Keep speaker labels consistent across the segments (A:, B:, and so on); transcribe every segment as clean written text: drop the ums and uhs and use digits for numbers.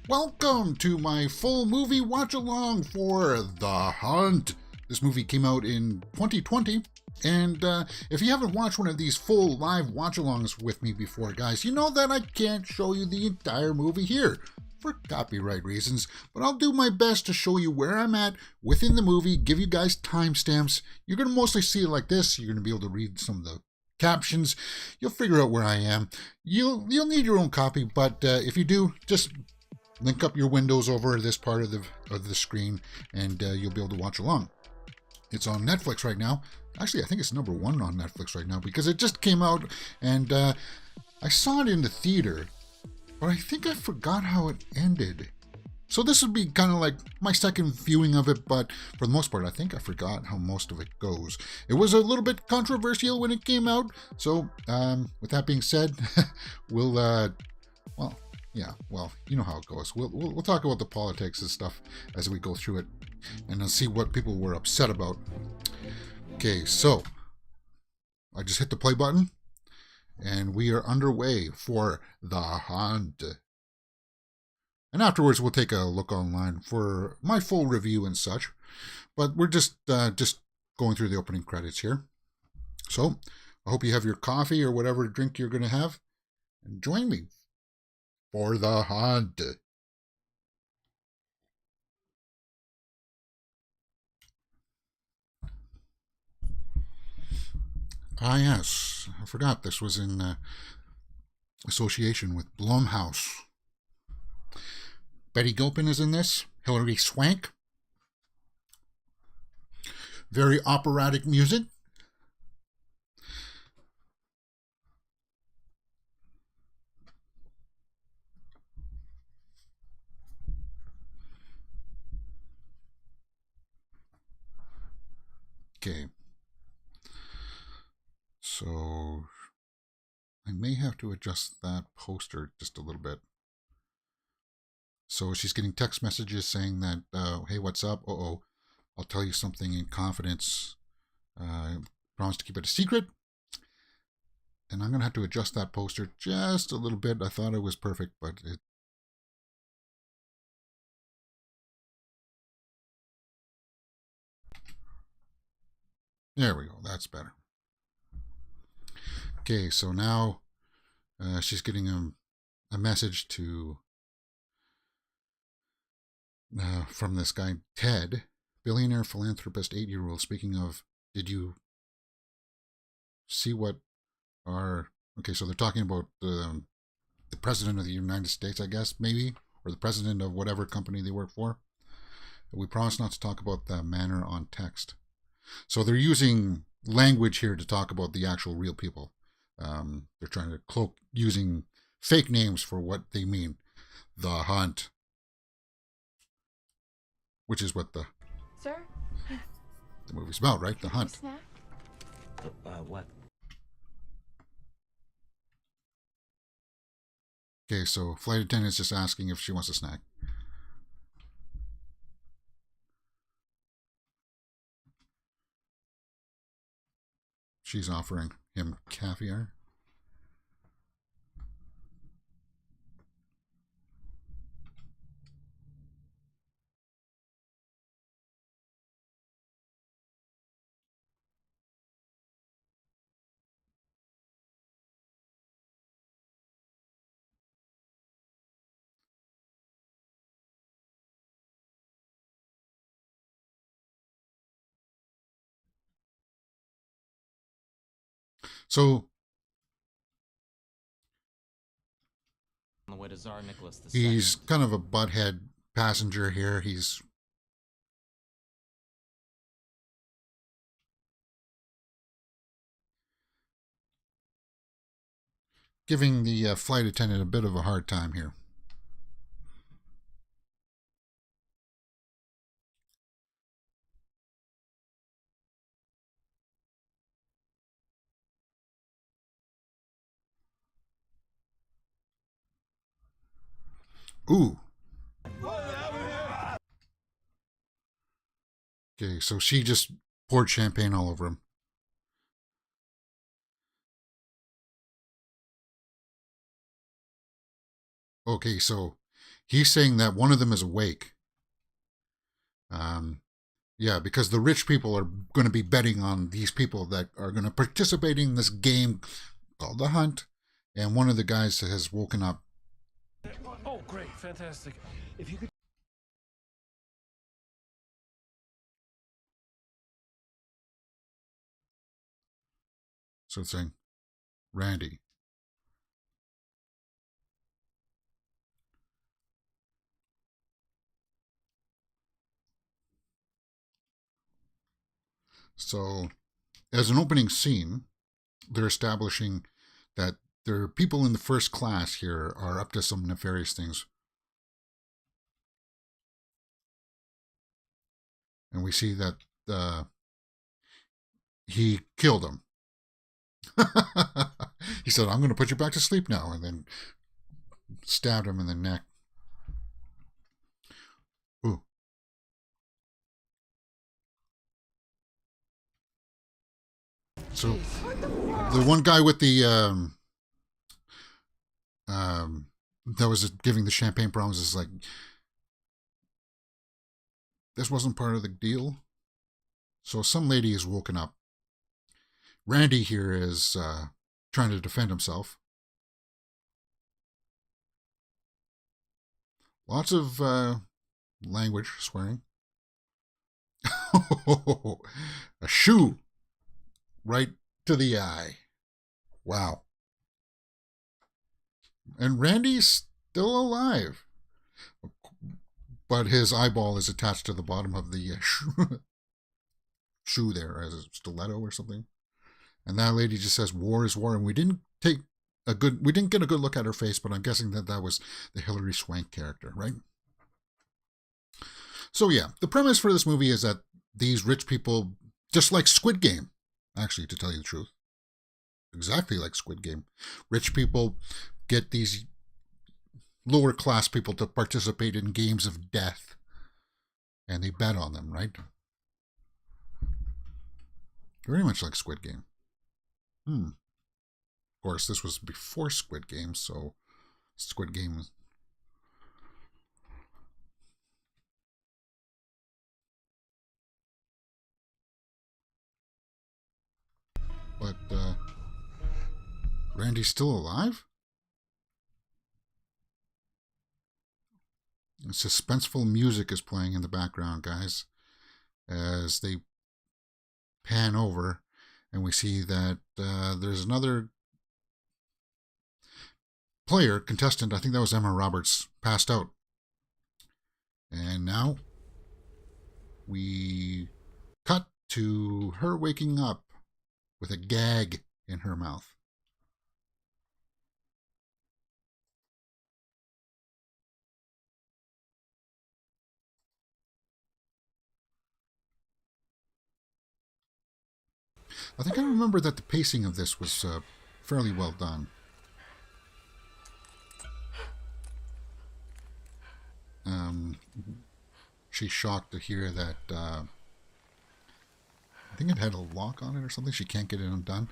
A: Welcome to my full movie watch-along for The Hunt. This movie came out in 2020, and if you haven't watched one of these full live watch-alongs with me before, guys, you know that I can't show you the entire movie here for copyright reasons, but I'll do my best to show you where I'm at within the movie, give you guys timestamps. You're going to mostly see it like this. You're going to be able to read some of the captions. You'll figure out where I am. You'll need your own copy, but if you do, just link up your windows over this part of the screen, and you'll be able to watch along. It's on Netflix right now. Actually, I think it's number 1 on Netflix right now because it just came out, and I saw it in the theater, but I think I forgot how it ended. So this would be kind of like my second viewing of it, but for the most part, I think I forgot how most of it goes. It was a little bit controversial when it came out, so with that being said, we'll, you know how it goes. We'll talk about the politics and stuff as we go through it, and then see what people were upset about. Okay, so I just hit the play button, and we are underway for The Hunt. And afterwards, we'll take a look online for my full review and such. But we're just going through the opening credits here. So I hope you have your coffee or whatever drink you're going to have, and join me for The Hunt. Ah, yes. I forgot this was in association with Blumhouse. Betty Gilpin is in this. Hilary Swank. Very operatic music. Okay. So I may have to adjust that poster just a little bit. So she's getting text messages saying that, hey, what's up? Uh-oh, I'll tell you something in confidence. Promise to keep it a secret. And I'm going to have to adjust that poster just a little bit. I thought it was perfect, but it... There we go. That's better. Okay, so now she's getting a message to... from this guy, Ted, billionaire philanthropist, 8-year-old. Speaking of, did you see what our... Okay, so they're talking about the president of the United States, I guess, maybe, or the president of whatever company they work for. We promise not to talk about the manner on text. So they're using language here to talk about the actual real people. They're trying to cloak using fake names for what they mean. The Hunt. Which is what the movie's about, right? The Hunt.
B: Snack?
C: What?
A: Okay, so flight attendant's just asking if she wants a snack. She's offering him caviar. So
C: On the way to Tsar Nicholas II.
A: he's kind of a butthead passenger here. He's giving the flight attendant a bit of a hard time here. Ooh. Okay, so she just poured champagne all over him. Okay, so He's saying that one of them is awake. Yeah, because the rich people are going to be betting on these people that are going to participate in this game called The Hunt. And one of the guys has woken up.
B: Oh, great, fantastic. If you could.
A: So it's saying, Randy. So, as an opening scene, they're establishing that there are people in the first class here are up to some nefarious things. And we see that he killed him. He said, I'm going to put you back to sleep now, and then stabbed him in the neck. Ooh. So the one guy with the that was giving the champagne promises is like, this wasn't part of the deal. So some lady is woken up. Randy here is trying to defend himself. Lots of language, swearing. A shoe right to the eye. Wow. And Randy's still alive. But his eyeball is attached to the bottom of the shoe there as a stiletto or something. And that lady just says, war is war. And we didn't get a good look at her face, but I'm guessing that was the Hilary Swank character, right? So yeah, the premise for this movie is that these rich people, just like Squid Game, actually, to tell you the truth, exactly like Squid Game, rich people get these lower class people to participate in games of death, and they bet on them, right? Very much like Squid Game. Of course, this was before Squid Game, so Squid Game. But Randy's still alive? And suspenseful music is playing in the background, guys, as they pan over, and we see that there's another player, contestant, I think that was Emma Roberts, passed out. And now we cut to her waking up with a gag in her mouth. I think I remember that the pacing of this was fairly well done. She's shocked to hear that I think it had a lock on it or something. She can't get it undone.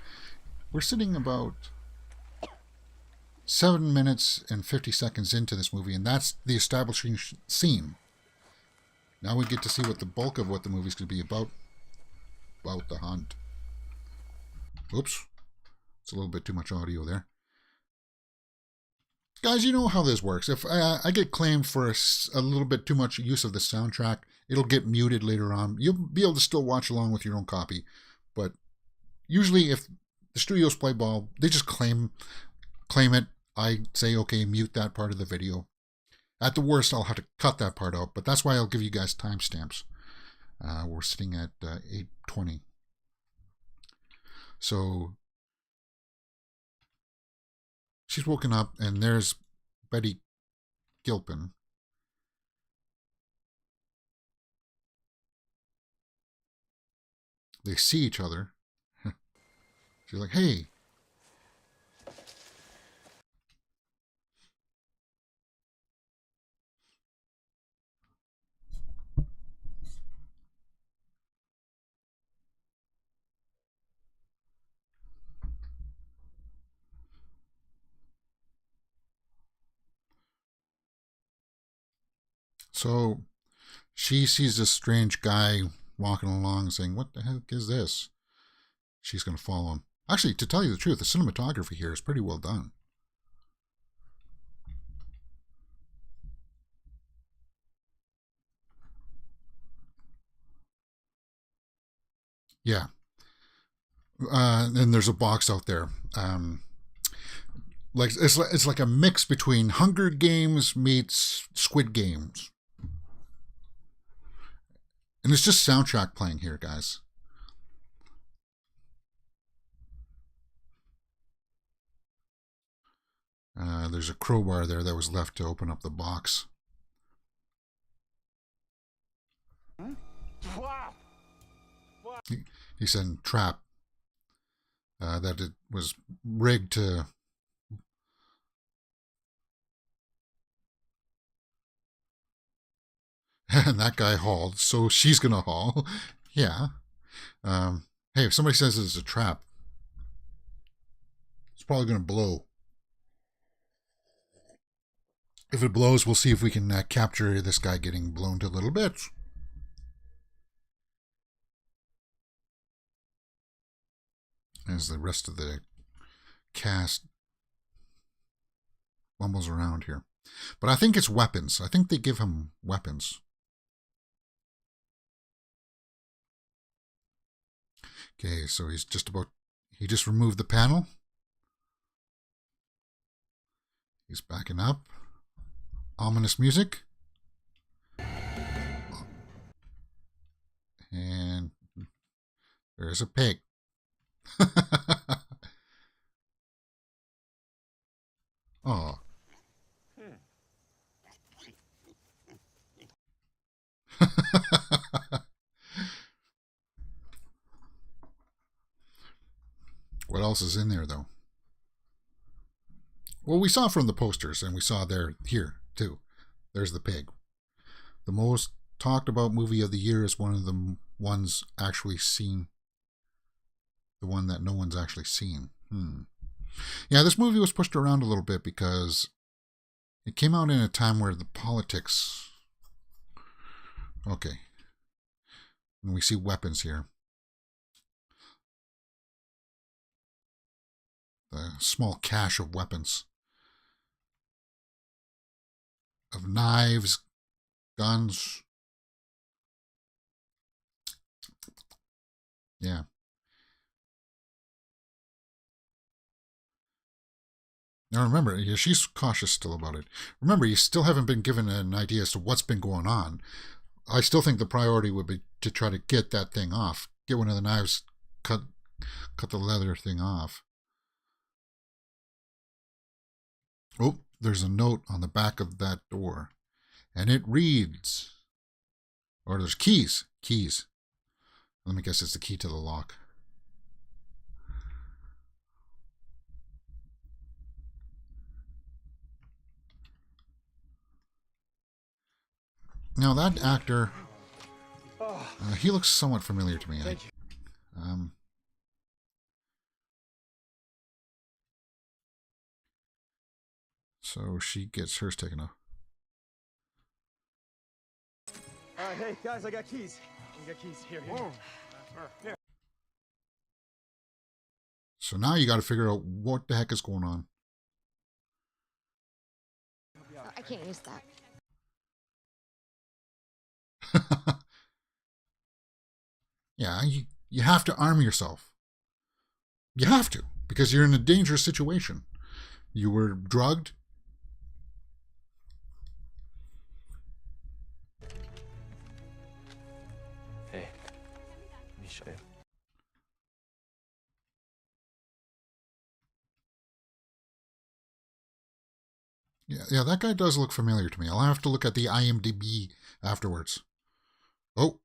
A: We're sitting about 7 minutes and 50 seconds into this movie, and that's the establishing scene. Now we get to see what the bulk of what the movie's going to be about the hunt. Oops. It's a little bit too much audio there. Guys, you know how this works. If I get claimed for a little bit too much use of the soundtrack, it'll get muted later on. You'll be able to still watch along with your own copy. But usually if the studios play ball, they just claim it. I say, okay, mute that part of the video. At the worst, I'll have to cut that part out. But that's why I'll give you guys timestamps. We're sitting at 8:20. So she's woken up, and there's Betty Gilpin. They see each other. She's like, hey. So she sees this strange guy walking along saying, what the heck is this? She's going to follow him. Actually, to tell you the truth, the cinematography here is pretty well done. Yeah. And there's a box out there. Like it's like a mix between Hunger Games meets Squid Games. And it's just soundtrack playing here, guys. There's a crowbar there that was left to open up the box. He said trap. That it was rigged to... And that guy hauled, so she's going to haul. Yeah. Hey, if somebody says it's a trap, it's probably going to blow. If it blows, we'll see if we can capture this guy getting blown to little bits. As the rest of the cast mumbles around here. But I think it's weapons. I think they give him weapons. Okay, so he just removed the panel. He's backing up. Ominous music. And there's a pig. Oh. What else is in there, though? Well, we saw from the posters, and we saw here, too. There's the pig. The most talked about movie of the year is one of the ones actually seen. The one that no one's actually seen. Yeah, this movie was pushed around a little bit because it came out in a time where the politics... Okay. And we see weapons here. A small cache of weapons. Of knives, guns. Yeah. Now remember, she's cautious still about it. Remember, you still haven't been given an idea as to what's been going on. I still think the priority would be to try to get that thing off. Get one of the knives, cut the leather thing off. Oh, there's a note on the back of that door. And it reads... Or there's keys. Keys. Let me guess it's the key to the lock. Now that actor... he looks somewhat familiar to me. So she gets hers taken off.
D: Hey guys, I got keys. I got keys here. Here.
A: So now you got to figure out what the heck is going on.
E: I can't use that.
A: Yeah, you have to arm yourself. You have to, because you're in a dangerous situation. You were drugged.
B: Hey, let me show you.
A: Yeah, that guy does look familiar to me. I'll have to look at the IMDb afterwards. Oh.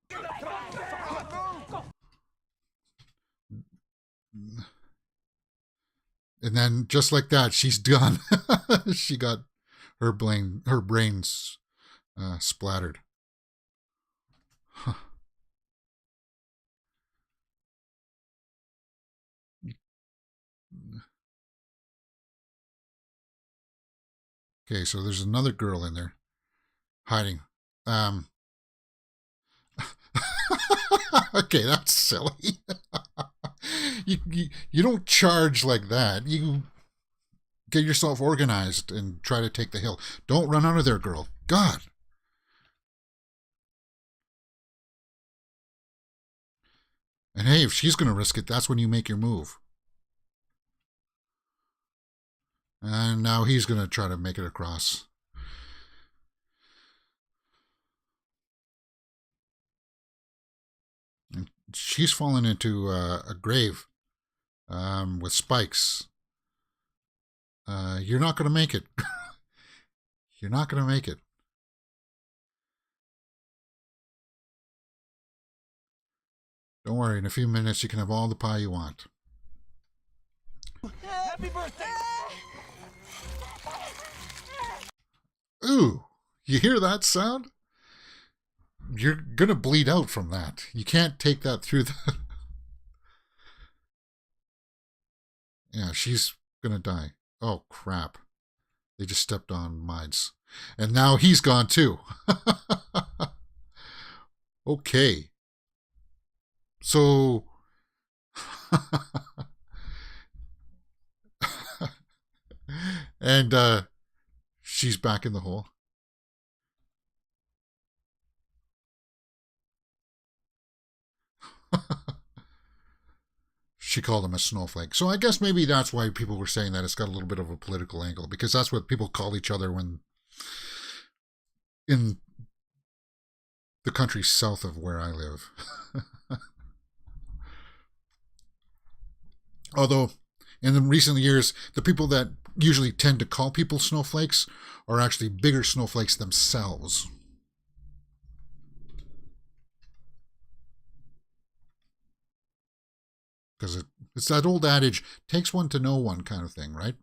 A: And then, just like that, she's done. She got her brains splattered. Huh. Okay, so there's another girl in there hiding. Um, okay, that's silly. You don't charge like that. You get yourself organized and try to take the hill. Don't run out of there, girl. God. And hey, if she's going to risk it, that's when you make your move. And now he's going to try to make it across. And she's fallen into a grave with spikes. You're not going to make it. You're not going to make it. Don't worry, in a few minutes you can have all the pie you want.
D: Happy birthday!
A: Ooh, you hear that sound? You're going to bleed out from that. You can't take that through the... Yeah, she's going to die. Oh, crap. They just stepped on mines. And now he's gone too. Okay. So... and she's back in the hole. She called him a snowflake. So I guess maybe that's why people were saying that it's got a little bit of a political angle, because that's what people call each other when in the country south of where I live. Although in the recent years, the people that usually tend to call people snowflakes are actually bigger snowflakes themselves. Because it's that old adage, takes one to know one kind of thing, right?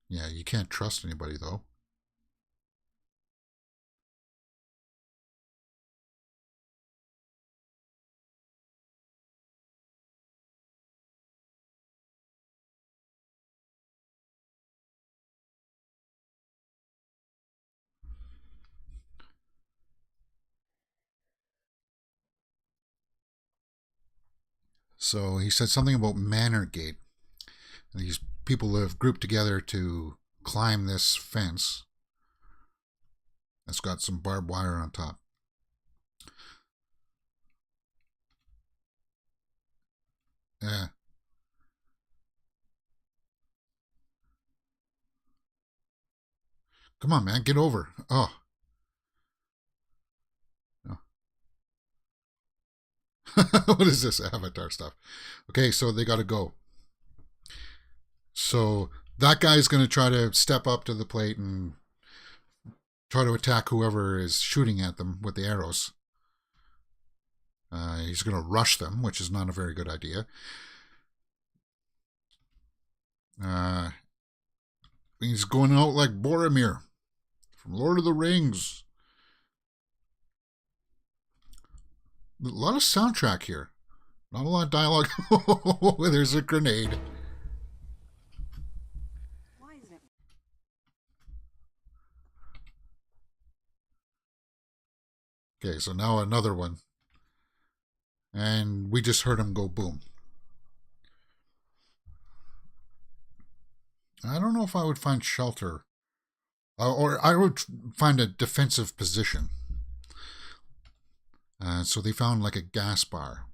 A: Yeah, you can't trust anybody, though. So he said something about Manorgate. These people have grouped together to climb this fence that's got some barbed wire on top. Yeah. Come on, man, get over. Oh. No. What is this Avatar stuff? Okay, so they got to go. So that guy's going to try to step up to the plate and try to attack whoever is shooting at them with the arrows. He's going to rush them, which is not a very good idea. He's going out like Boromir from Lord of the Rings. A lot of soundtrack here. Not a lot of dialogue. There's a grenade.
F: Why is it?
A: Okay, so now another one. And we just heard him go boom. I don't know if I would find shelter. Or I would find a defensive position. So they found like a gas bar.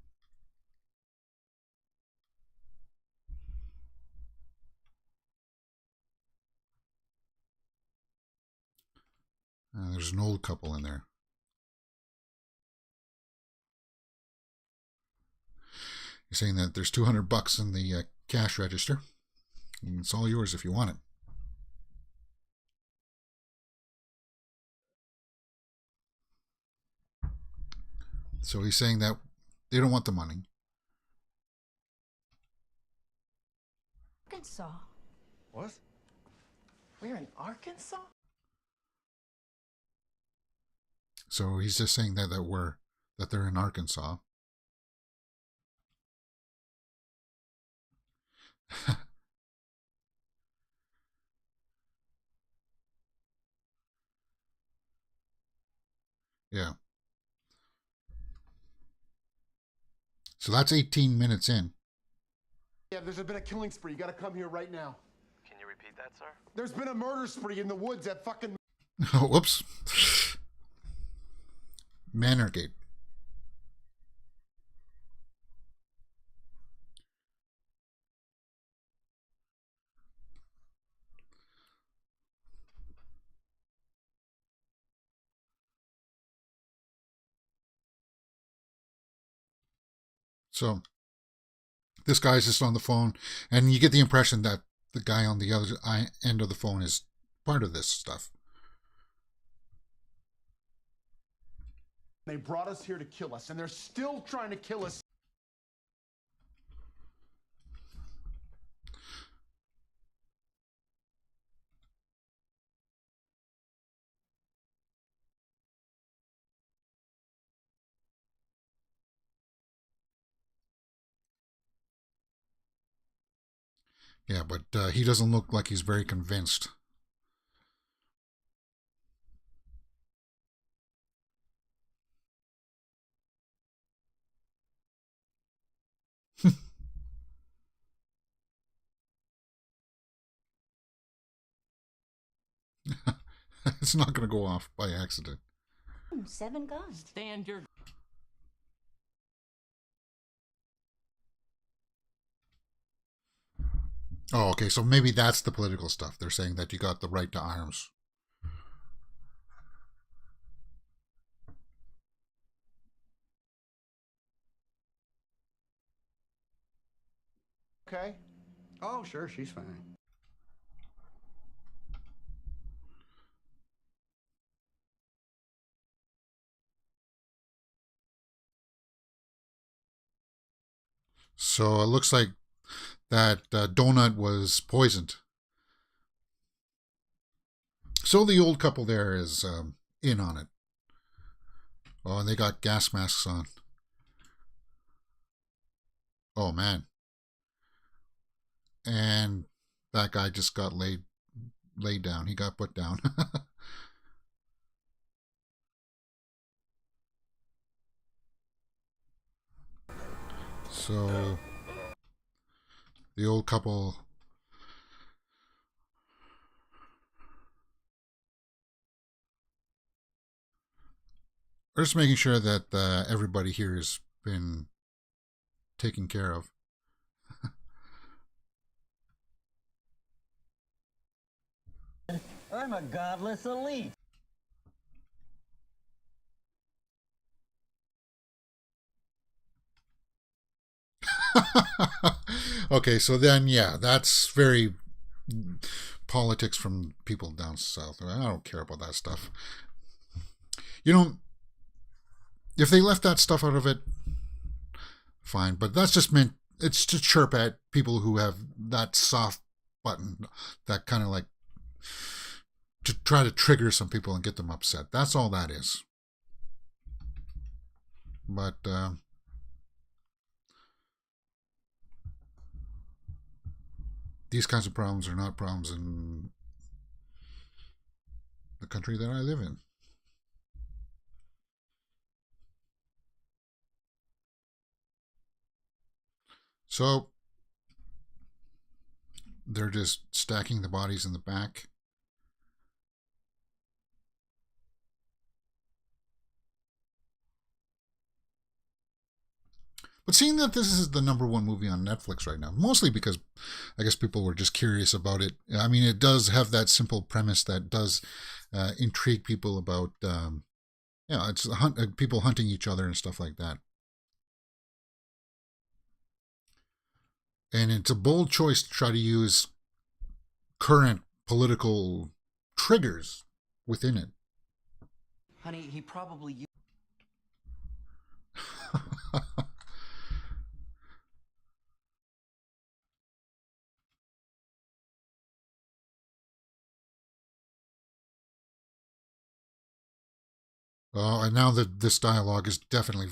A: There's an old couple in there. You're saying that there's $200 in the cash register. And it's all yours if you want it. So he's saying that they don't want the money.
E: Arkansas.
D: What?
F: We're in Arkansas?
A: So he's just saying that they're in Arkansas. Yeah. So that's 18 minutes in.
G: Yeah, there's been a killing spree. You gotta come here right now.
D: Can you repeat that, sir?
G: There's been a murder spree in the woods at fucking...
A: Oh, whoops. Manorgate. So this guy's just on the phone, and you get the impression that the guy on the other end of the phone is part of this stuff.
G: They brought us here to kill us, and they're still trying to kill us.
A: Yeah, but he doesn't look like he's very convinced. It's not going to go off by accident.
F: 7 guns.
C: Stand your
A: Oh, okay, so maybe that's the political stuff. They're saying that you got the right to arms.
G: Okay?
H: Oh, sure, she's fine.
A: So it looks like that donut was poisoned. So the old couple there is in on it. Oh, and they got gas masks on. Oh, man. And that guy just got laid down. He got put down. So the old couple are just making sure that everybody here has been taken care of.
I: I'm a godless elite.
A: Okay, so then, yeah, that's very politics from people down south. I don't care about that stuff. You know, if they left that stuff out of it, fine. But that's just meant, it's to chirp at people who have that soft button, that kind of like, to try to trigger some people and get them upset. That's all that is. But, these kinds of problems are not problems in the country that I live in. So they're just stacking the bodies in the back. But seeing that this is the #1 movie on Netflix right now, mostly because I guess people were just curious about it. I mean, it does have that simple premise that does intrigue people about, it's people hunting each other and stuff like that. And it's a bold choice to try to use current political triggers within it.
I: Honey, he probably...
A: And now that this dialogue is definitely,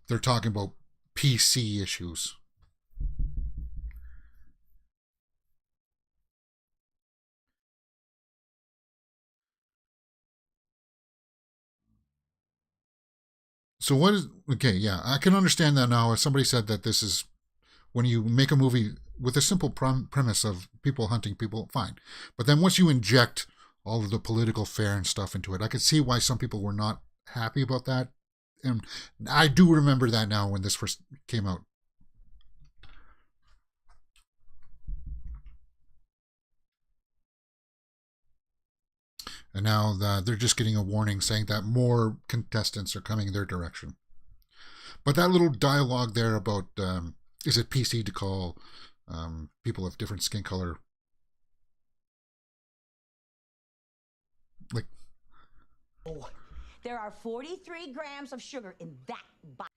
A: they're talking about PC issues. So what is okay? Yeah, I can understand that now. If somebody said that this is when you make a movie with a simple premise of people hunting people, fine. But then once you inject all of the political fare and stuff into it, I could see why some people were not happy about that. And I do remember that now when this first came out. And now they're just getting a warning saying that more contestants are coming their direction. But that little dialogue there about is it PC to call people of different skin color like?
F: There are 43 grams of sugar in that bottle.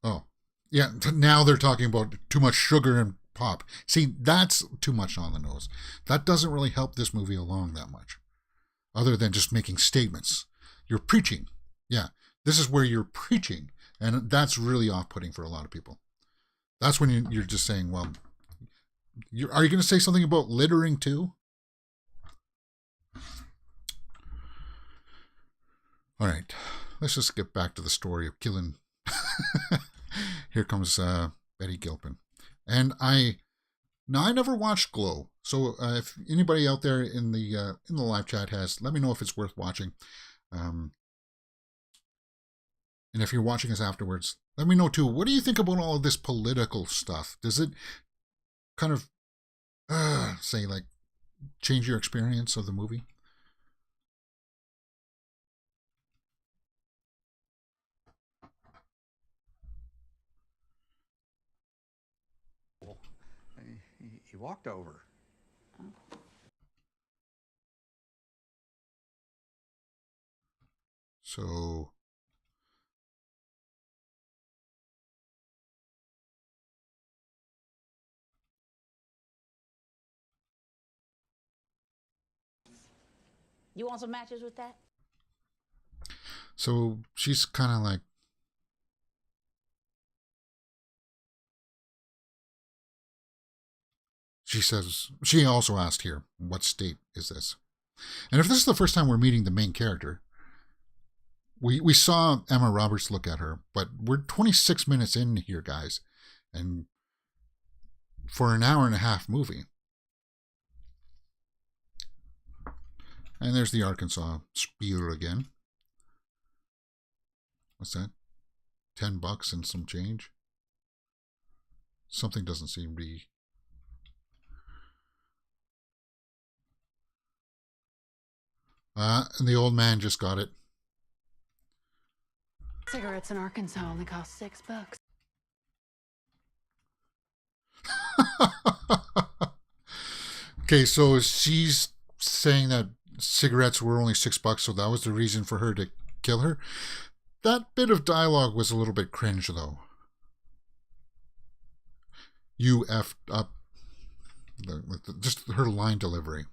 A: Oh, yeah. Now they're talking about too much sugar and pop. See, that's too much on the nose. That doesn't really help this movie along that much. Other than just making statements. You're preaching. Yeah, this is where you're preaching. And that's really off-putting for a lot of people. That's when you're just saying, well, are you going to say something about littering too? All right, let's just get back to the story of killing. Here comes Betty Gilpin. And I never watched Glow. So if anybody out there in the live chat has, let me know if it's worth watching. And if you're watching us afterwards, let me know too. What do you think about all of this political stuff? Does it kind of say like change your experience of the movie?
H: He walked over.
A: So
F: You want some matches with that?
A: So she's kind of like, she says, she also asked here, what state is this? And if this is the first time we're meeting the main character, we saw Emma Roberts look at her, but we're 26 minutes in here, guys. And for an hour and a half movie. And there's the Arkansas spiel again. What's that? $10 and some change? Something doesn't seem to be... and the old man just got it.
J: Cigarettes in Arkansas only cost $6.
A: Okay, so she's saying that cigarettes were only $6, so that was the reason for her to kill her. That bit of dialogue was a little bit cringe, though. You effed up. Just her line delivery.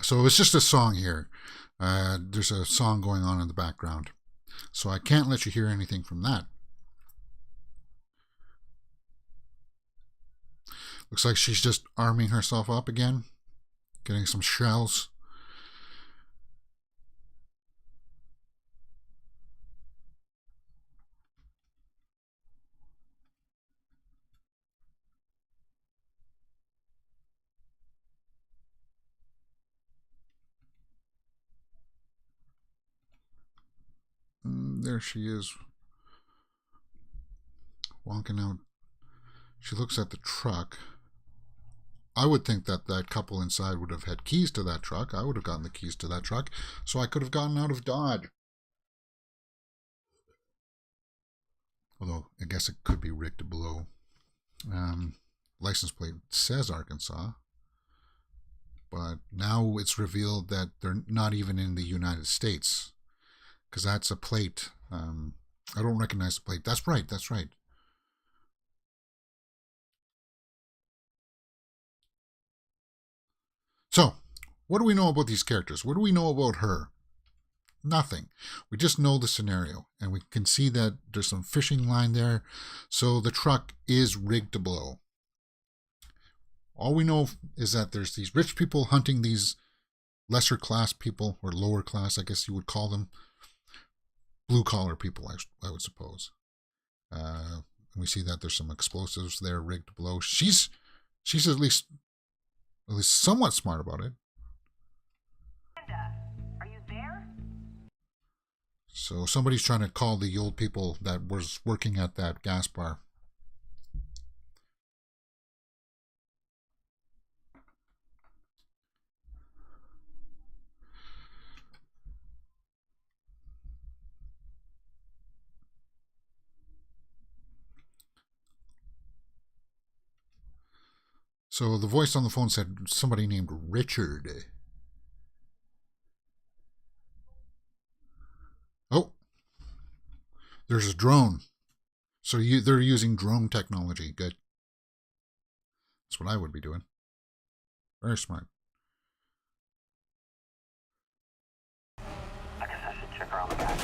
A: So it's just a song here. There's a song going on in the background. So I can't let you hear anything from that. Looks like she's just arming herself up again. Getting some shells. There she is. Walking out. She looks at the truck. I would think that that couple inside would have had keys to that truck. I would have gotten the keys to that truck, so I could have gotten out of Dodge. Although, I guess it could be rigged below. License plate says Arkansas. But now it's revealed that they're not even in the United States. Because that's a plate. I don't recognize the plate. That's right, that's right. So, what do we know about these characters? What do we know about her? Nothing. We just know the scenario, and we can see that there's some fishing line there, so the truck is rigged to blow. All we know is that there's these rich people hunting these lesser class people, or lower class, I guess you would call them. Blue collar people, I would suppose. We see that there's some explosives there rigged to blow. She's at least somewhat smart about it.
F: Linda, are you there?
A: So somebody's trying to call the old people that was working at that gas bar. So the voice on the phone said somebody named Richard. Oh, there's a drone. So they're using drone technology. Good. That's what I would be doing. Very smart.
I: I guess I should check around the back.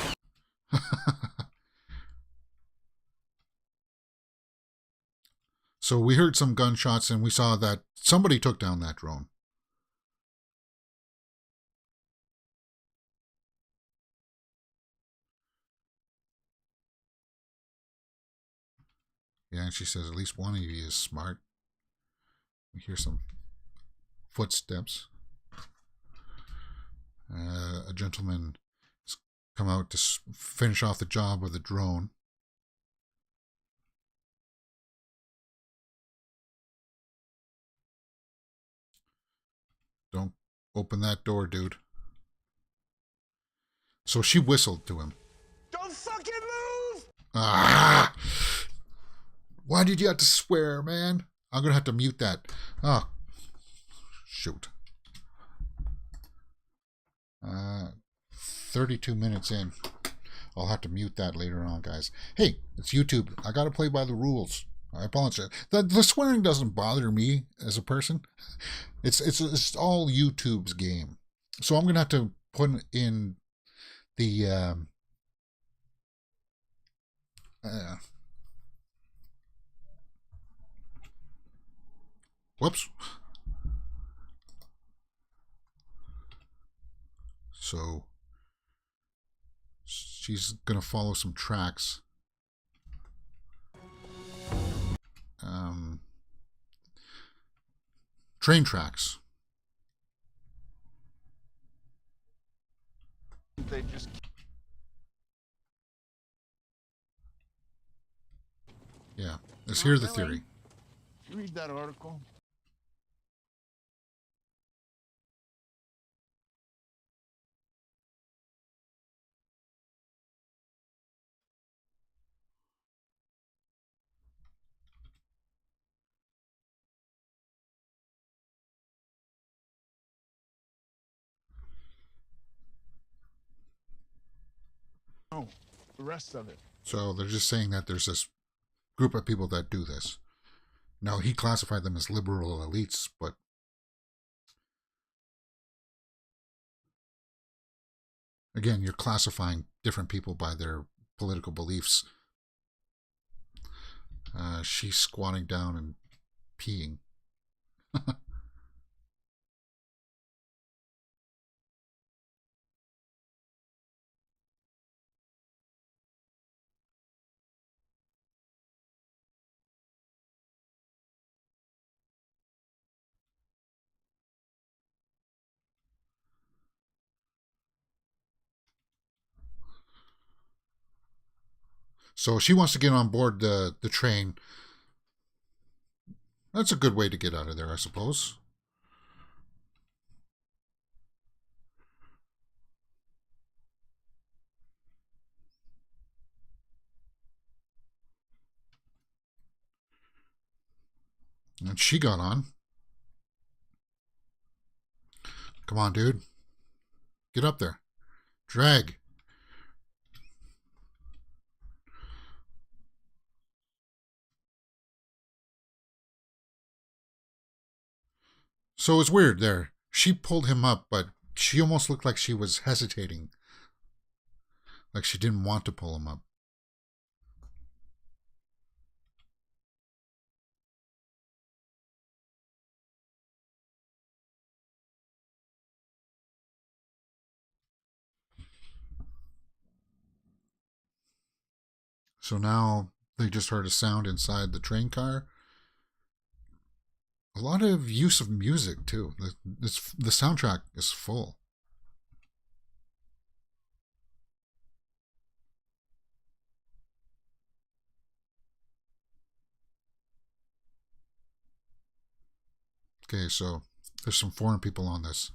A: So we heard some gunshots and we saw that somebody took down that drone. Yeah, and she says at least one of you is smart. We hear some footsteps. A gentleman has come out to finish off the job of the drone. Don't open that door, dude. So she whistled to him.
G: Don't fucking move!
A: Ah! Why did you have to swear, man? I'm going to have to mute that. Oh, shoot. 32 minutes in. I'll have to mute that later on, guys. Hey, it's YouTube. I got to play by the rules. I apologize. The swearing doesn't bother me as a person. It's all YouTube's game. So I'm going to have to put in the... whoops. So she's going to follow some tracks. Train tracks.
G: They just...
A: Yeah, let's hear the theory.
G: Did you read that article? No, the rest of it.
A: So they're just saying that there's this group of people that do this. Now, he classified them as liberal elites, but again, you're classifying different people by their political beliefs. She's squatting down and peeing. So she wants to get on board the train. That's a good way to get out of there, I suppose. And she got on. Come on, dude. Get up there. Drag. So it's weird there. She pulled him up, but she almost looked like she was hesitating. Like she didn't want to pull him up. So now they just heard a sound inside the train car. A lot of use of music too. The soundtrack is full. Okay, so there's some foreign people on this.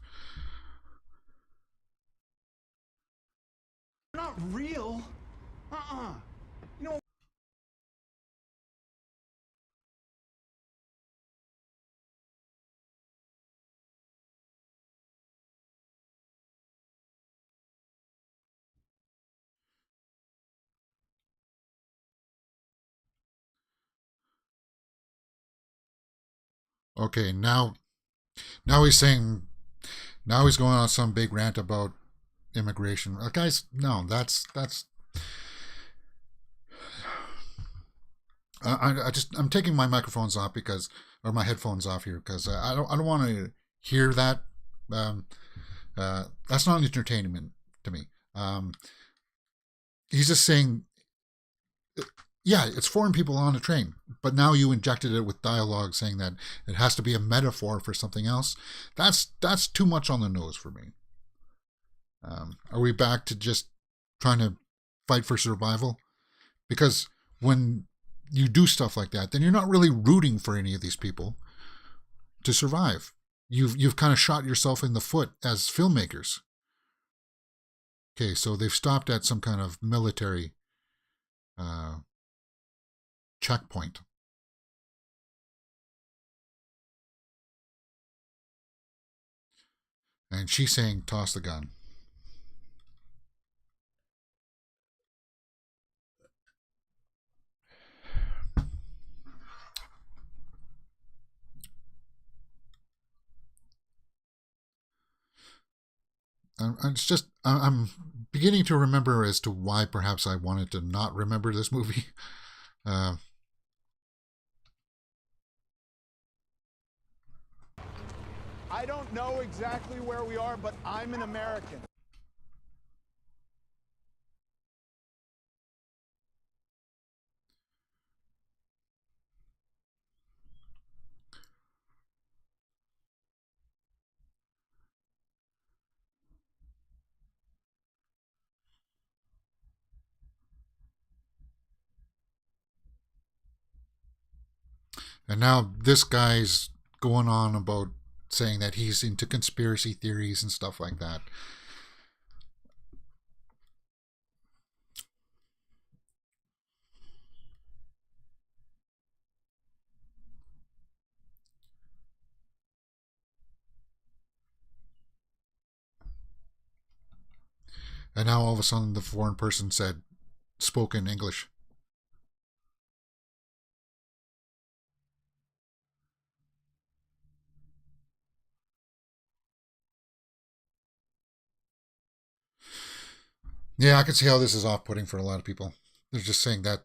G: Not real. You know.
A: Okay, now he's saying, now he's going on some big rant about immigration. Guys, no, that's I'm taking my microphones off because, or my headphones off here, because I don't want to hear that. That's not entertainment to me. He's just saying, yeah, it's foreign people on a train, but now you injected it with dialogue saying that it has to be a metaphor for something else. That's too much on the nose for me. Are we back to just trying to fight for survival? Because when you do stuff like that, then you're not really rooting for any of these people to survive. You've kind of shot yourself in the foot as filmmakers. Okay, so they've stopped at some kind of military checkpoint. And she's saying, toss the gun. I'm beginning to remember as to why perhaps I wanted to not remember this movie.
G: I don't know exactly where we are, but I'm an American.
A: And now this guy's going on about saying that he's into conspiracy theories and stuff like that. And now all of a sudden the foreign person spoke in English. Yeah, I can see how this is off-putting for a lot of people. They're just saying that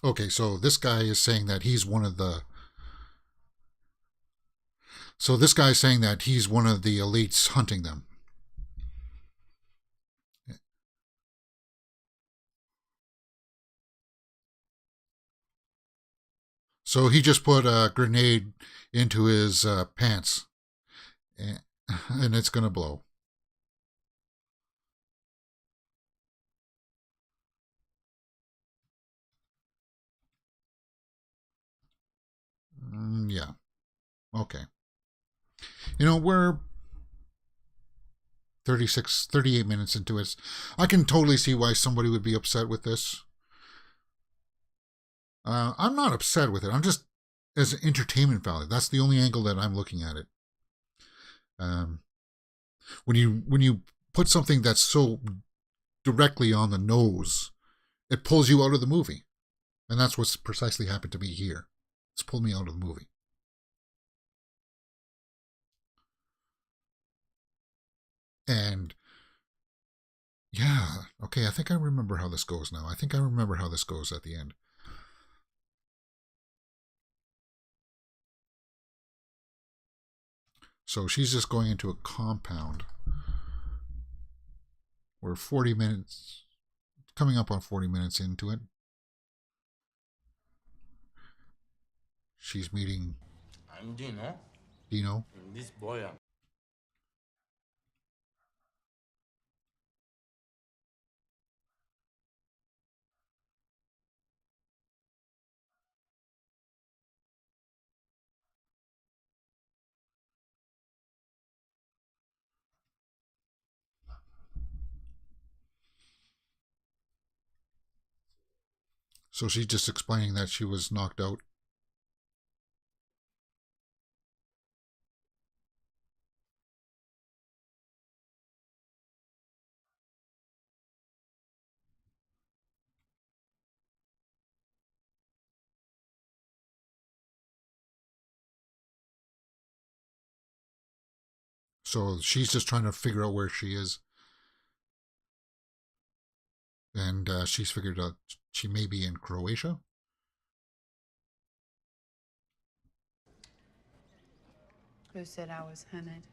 A: okay, so this guy is saying that he's one of the elites hunting them. So he just put a grenade into his pants, and it's going to blow. Yeah. Okay. We're 38 minutes into it. I can totally see why somebody would be upset with this. I'm not upset with it. as an entertainment value. That's the only angle that I'm looking at it. When you put something that's so directly on the nose, it pulls you out of the movie. And that's what's precisely happened to me here. It's pulled me out of the movie. And yeah, okay, I think I remember how this goes now. I think I remember how this goes at the end. So she's just going into a compound. We're 40 minutes, coming up on 40 minutes into it. She's meeting
C: I'm Dino.
A: Dino.
C: And this boy.
A: So she's just explaining that she was knocked out. So she's just trying to figure out where she is. And she's figured out she may be in Croatia.
J: Who said I was hunted?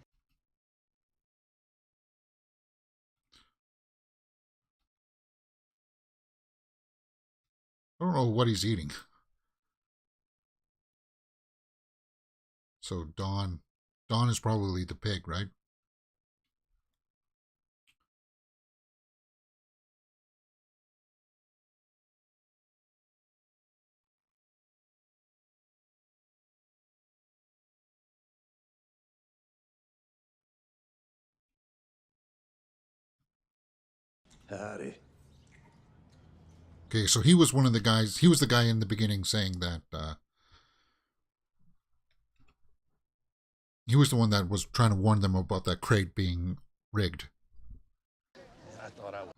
A: I don't know what he's eating. So Dawn is probably the pig, right?
B: Howdy.
A: Okay, so he was one of the guys. He was the guy in the beginning saying that he was the one that was trying to warn them about that crate being rigged.
B: I thought I was.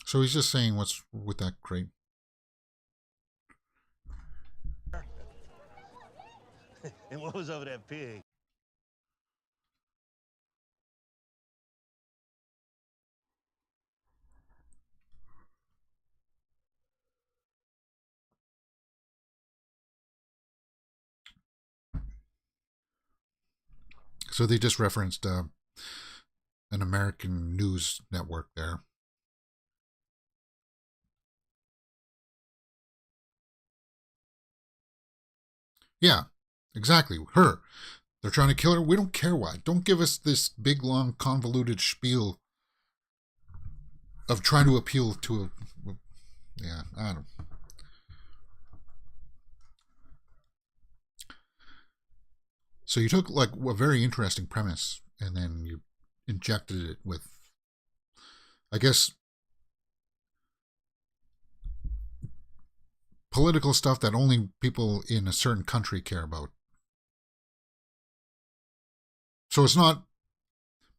A: So he's just saying what's with that crate.
B: And what was over that pig?
A: So they just referenced an American news network there. Yeah, exactly. Her. They're trying to kill her. We don't care why. Don't give us this big, long, convoluted spiel of trying to appeal to a... Yeah, I don't... So you took like a very interesting premise and then you injected it with, I guess, political stuff that only people in a certain country care about. So it's not,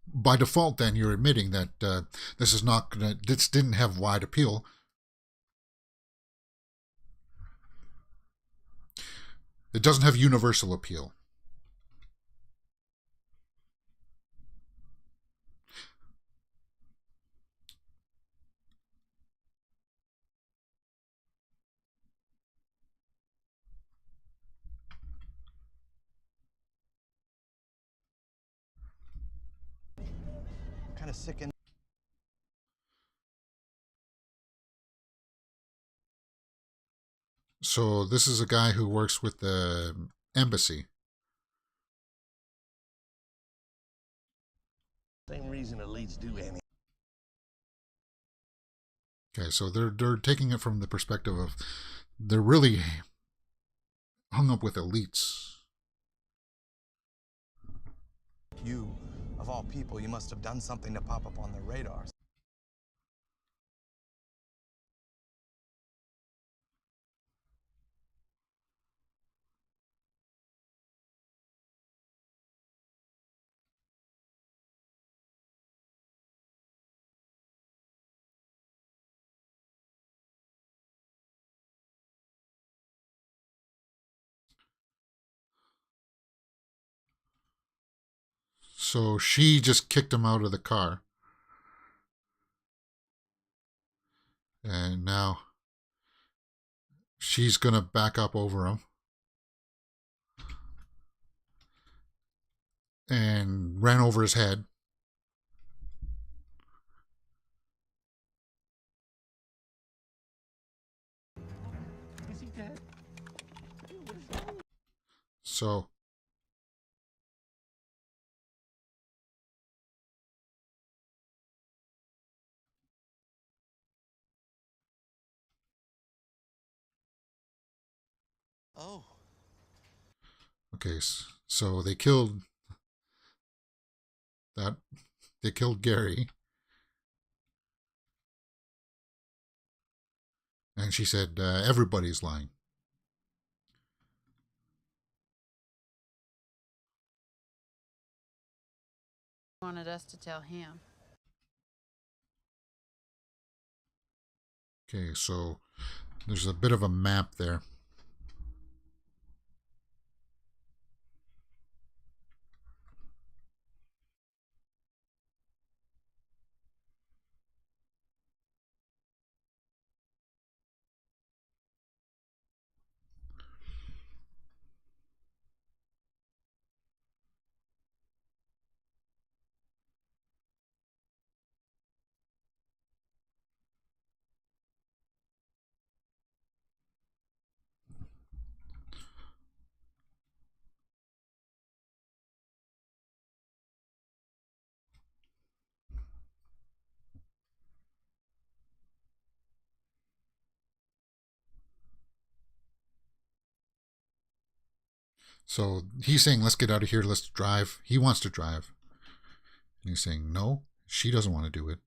A: by default then you're admitting that this is not gonna, this didn't have wide appeal. It doesn't have universal appeal.
D: Kind of sick and
A: So this is a guy who works with the embassy.
B: Same reason elites do any.
A: Okay, so they're taking it from the perspective of they're really hung up with elites.
H: You, of all people, you must have done something to pop up on their radars.
A: So she just kicked him out of the car. And now she's going to back up over him and ran over his head.
B: Is he dead?
A: So
H: Oh.
A: okay, so they killed that. They killed Gary. And she said, everybody's lying.
J: Wanted us to tell him.
A: Okay, so there's a bit of a map there. So he's saying, let's get out of here, let's drive. He wants to drive. And he's saying, no, she doesn't want to do it.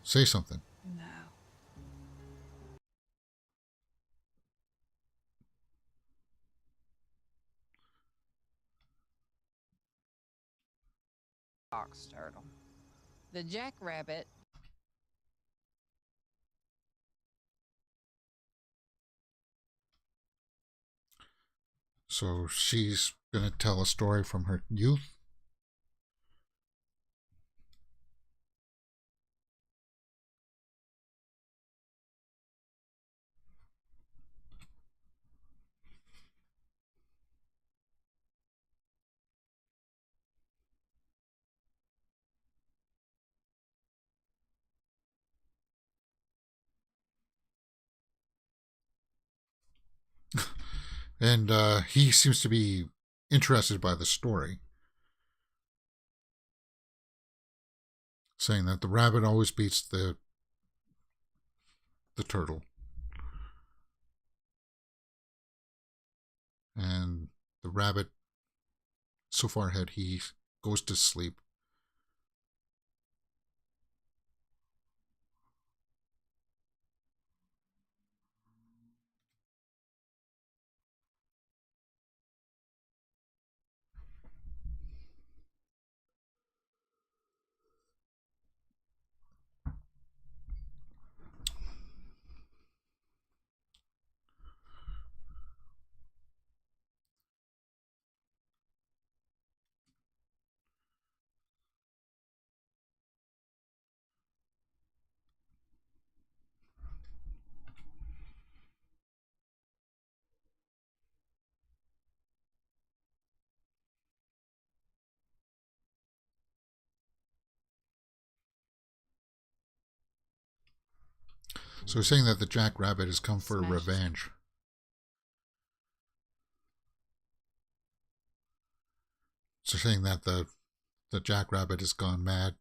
A: Say something.
J: No. Fox turtle. The jackrabbit.
A: So she's going to tell a story from her youth. And he seems to be interested by the story, saying that the rabbit always beats the turtle. And the rabbit, so far ahead, he goes to sleep. So he's saying that the jackrabbit has come for revenge. So saying that the jackrabbit has gone mad.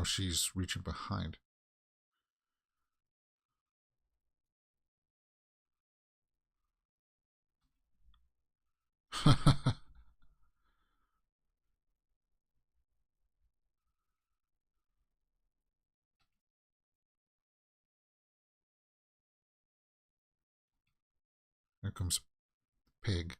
A: now she's reaching behind. There comes Pig.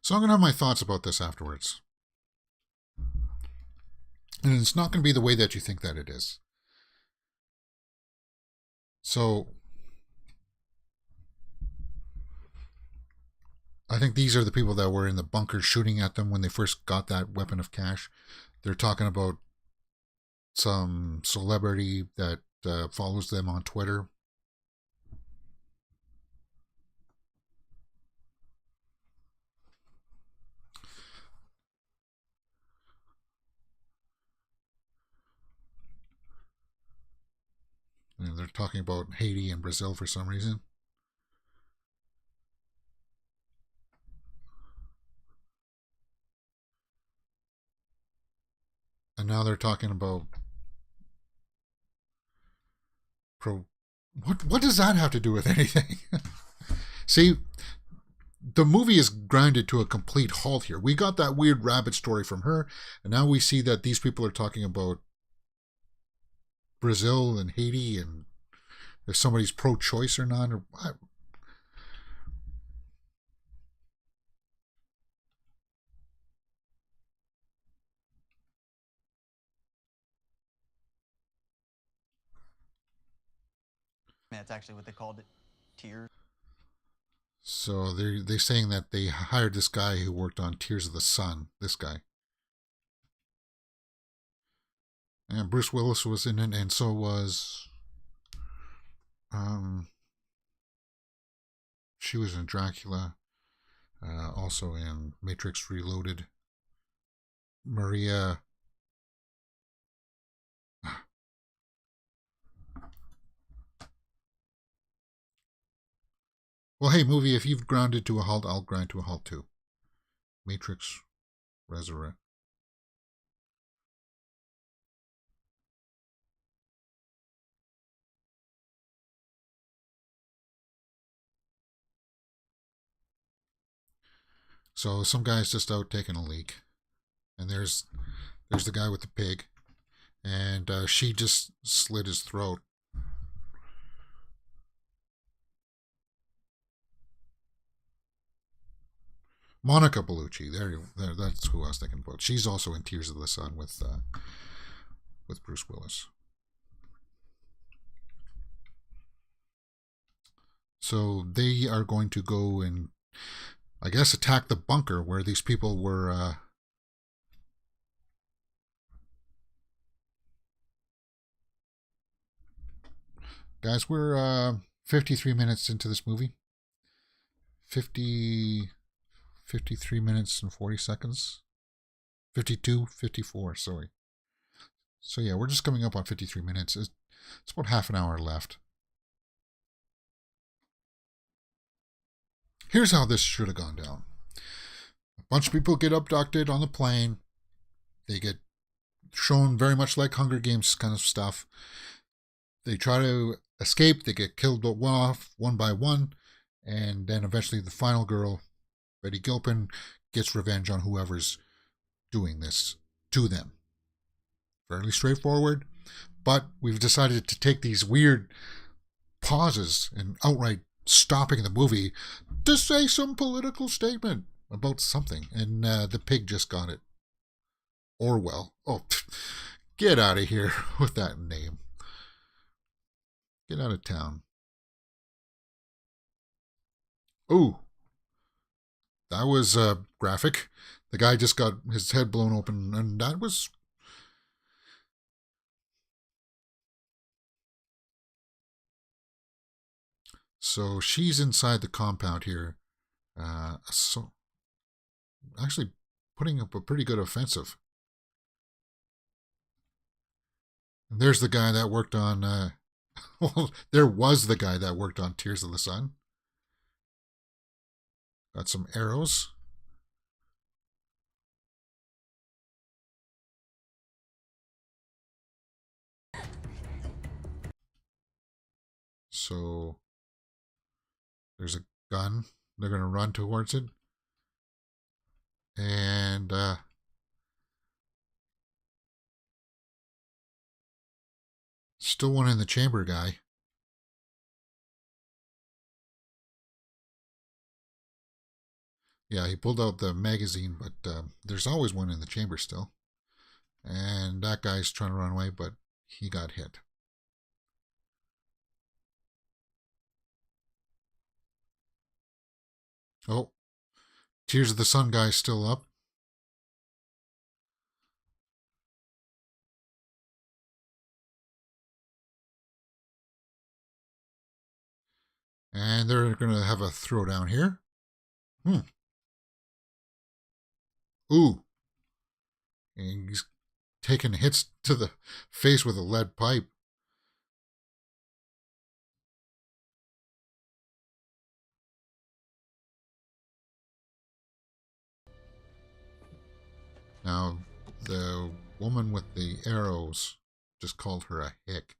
A: So I'm going to have my thoughts about this afterwards. And it's not going to be the way that you think that it is. So I think these are the people that were in the bunker shooting at them when they first got that weapon of cash. They're talking about some celebrity that follows them on Twitter. And they're talking about Haiti and Brazil for some reason. And now they're talking about what does that have to do with anything? See, the movie is grinded to a complete halt here. We got that weird rabbit story from her, and now we see that these people are talking about Brazil and Haiti and if somebody's pro-choice or not, or what.
I: That's actually what they called it. Tears.
A: So they're saying that they hired this guy who worked on Tears of the Sun. This guy. And Bruce Willis was in it, and so was she was in Dracula, also in Matrix Reloaded. Maria. Well, hey, movie, if you've grounded to a halt, I'll grind to a halt too. Matrix Resurrect. So some guy's just out taking a leak, and there's the guy with the pig, and she just slit his throat. Monica Bellucci, there, that's who I was thinking about. She's also in Tears of the Sun with Bruce Willis. So they are going to go and, I guess, attack the bunker where these people were. Guys, we're 53 minutes into this movie. 53 minutes and 40 seconds. 52, 54, sorry. So yeah, we're just coming up on 53 minutes. It's about half an hour left. Here's how this should have gone down. A bunch of people get abducted on the plane. They get shown very much like Hunger Games kind of stuff. They try to escape. They get killed off one by one. And then eventually the final girl, Betty Gilpin, gets revenge on whoever's doing this to them. Fairly straightforward. But we've decided to take these weird pauses and outright stopping the movie to say some political statement about something. And the pig just got it. Orwell. Oh, get out of here with that name. Get out of town. Ooh. That was graphic. The guy just got his head blown open, and that was... So she's inside the compound here. So actually putting up a pretty good offensive. And there's the guy that worked on, well, there was the guy that worked on Tears of the Sun. Got some arrows. So there's a gun. They're going to run towards it. And still one in the chamber guy. Yeah, he pulled out the magazine, but there's always one in the chamber still. And that guy's trying to run away, but he got hit. Oh, Tears of the Sun guy's still up. And they're going to have a throwdown here. Ooh. And he's taking hits to the face with a lead pipe. Now, the woman with the arrows just called her a hick.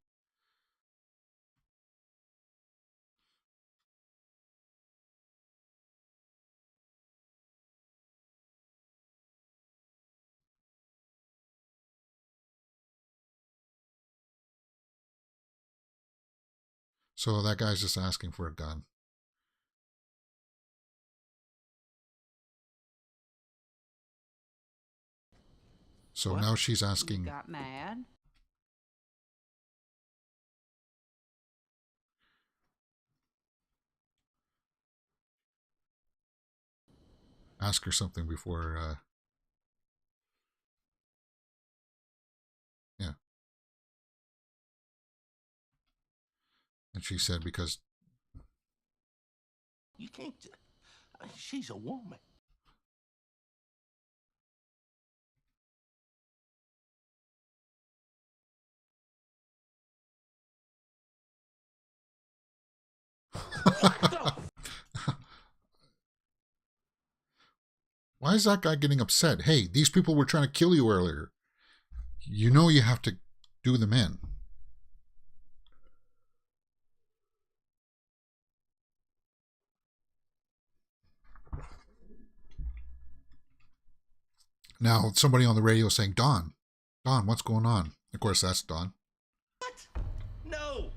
A: So that guy's just asking for a gun. So
J: What?
A: now she's
J: You
A: asking.
J: got mad?
A: Ask her something before. Yeah. And she said because.
B: You can't. She's a woman.
A: Why is that guy getting upset? Hey, these people were trying to kill you earlier. You know you have to do them in. Now, somebody on the radio saying, Don, what's going on? Of course, that's Don.
B: What? No.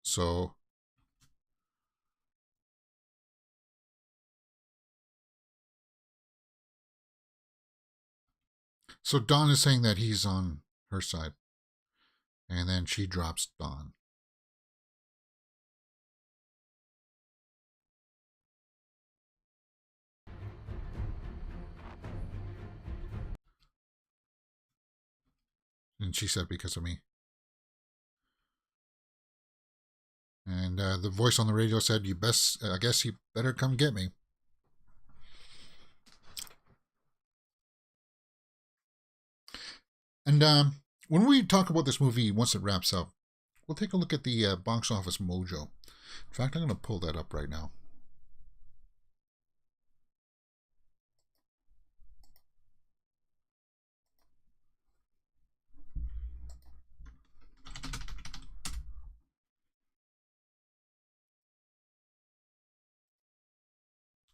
A: So Dawn is saying that he's on her side. And then she drops Dawn. And she said, because of me. And the voice on the radio said, I guess you better come get me. And when we talk about this movie, once it wraps up, we'll take a look at the box office mojo. In fact, I'm going to pull that up right now.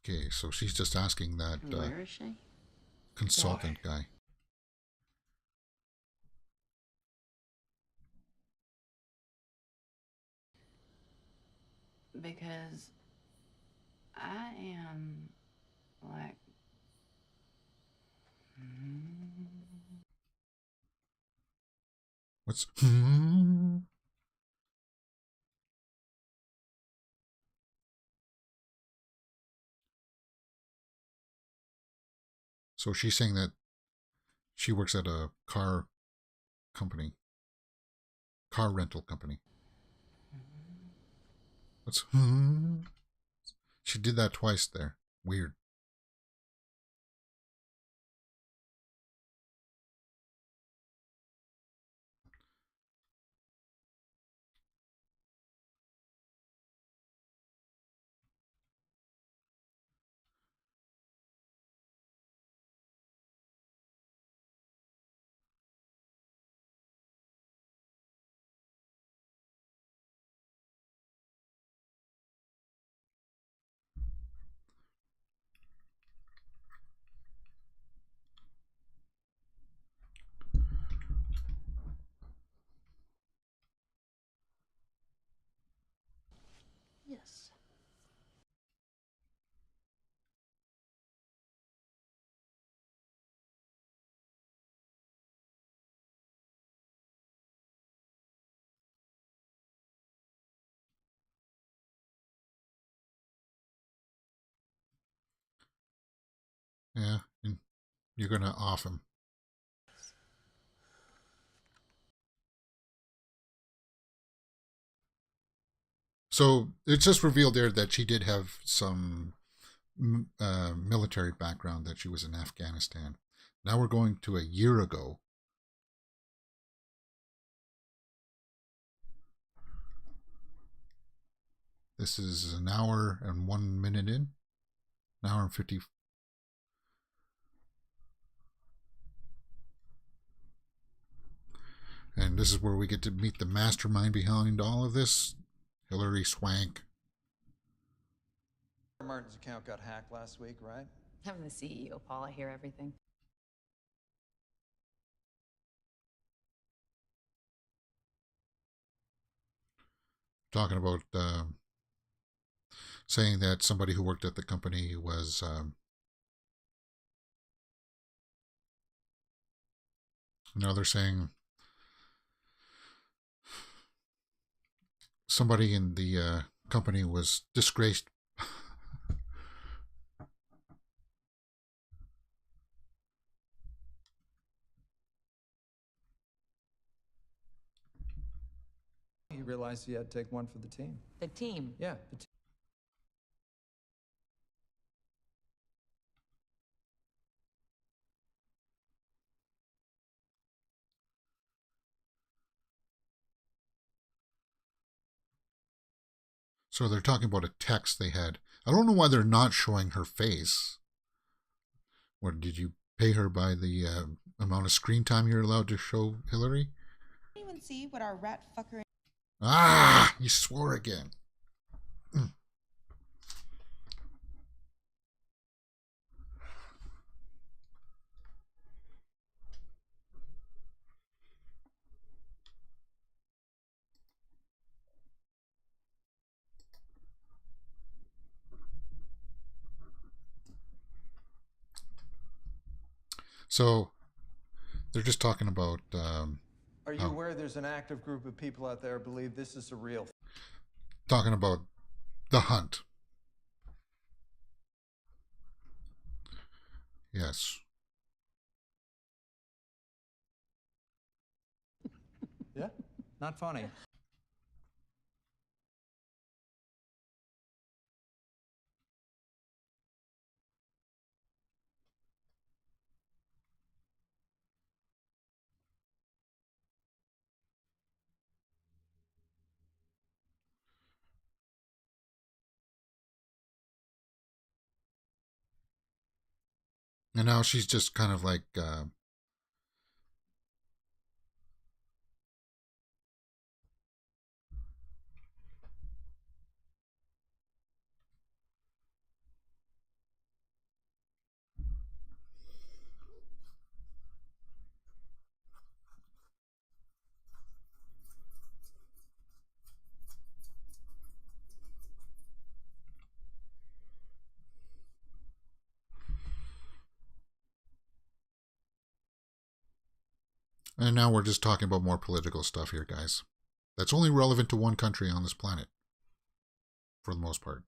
A: Okay, so she's just asking that
J: Where is she?
A: consultant guy.
J: Because I am like.
A: What's... So she's saying that she works at a car rental company. What's She did that twice there. Weird.
J: Yes.
A: Yeah, and you're going to off him. So it's just revealed there that she did have some military background, that she was in Afghanistan. Now we're going to a year ago. This is an hour and 1 minute in. An hour and 50. And this is where we get to meet the mastermind behind all of this, Hilary Swank.
K: Martin's account got hacked last week, right?
J: I'm the CEO, Paul. I hear everything.
A: Talking about saying that somebody who worked at the company was now they're saying somebody in the company was disgraced.
K: He realized he had to take one for the team.
F: The team.
K: Yeah, the team.
A: So they're talking about a text they had. I don't know why they're not showing her face. Or did you pay her by the amount of screen time you're allowed to show Hillary?
L: Anyone see what our rat fucker...
A: Ah, you swore again. So they're just talking about...
K: Are you aware there's an active group of people out there who believe this is a real...
A: Talking about the hunt. Yes.
K: Yeah? Not funny.
A: And now she's just kind of like... And now we're just talking about more political stuff here, guys. That's only relevant to one country on this planet. For the most part.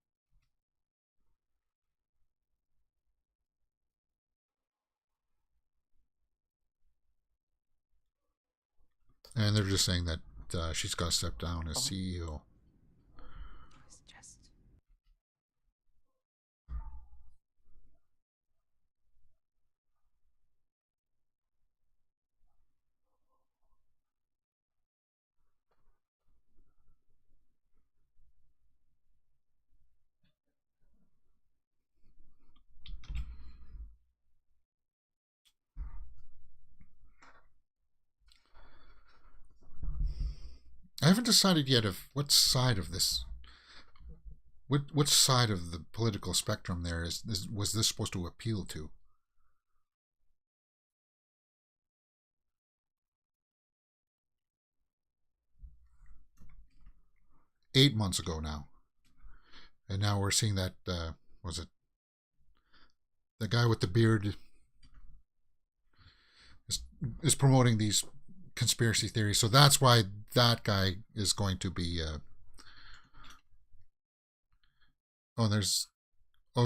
A: And they're just saying that she's got to step down as CEO. I haven't decided yet of what side of this, which side of the political spectrum was this supposed to appeal to? Eight months ago now, and now we're seeing that was it the guy with the beard is promoting these conspiracy theories, so that's why that guy is going to be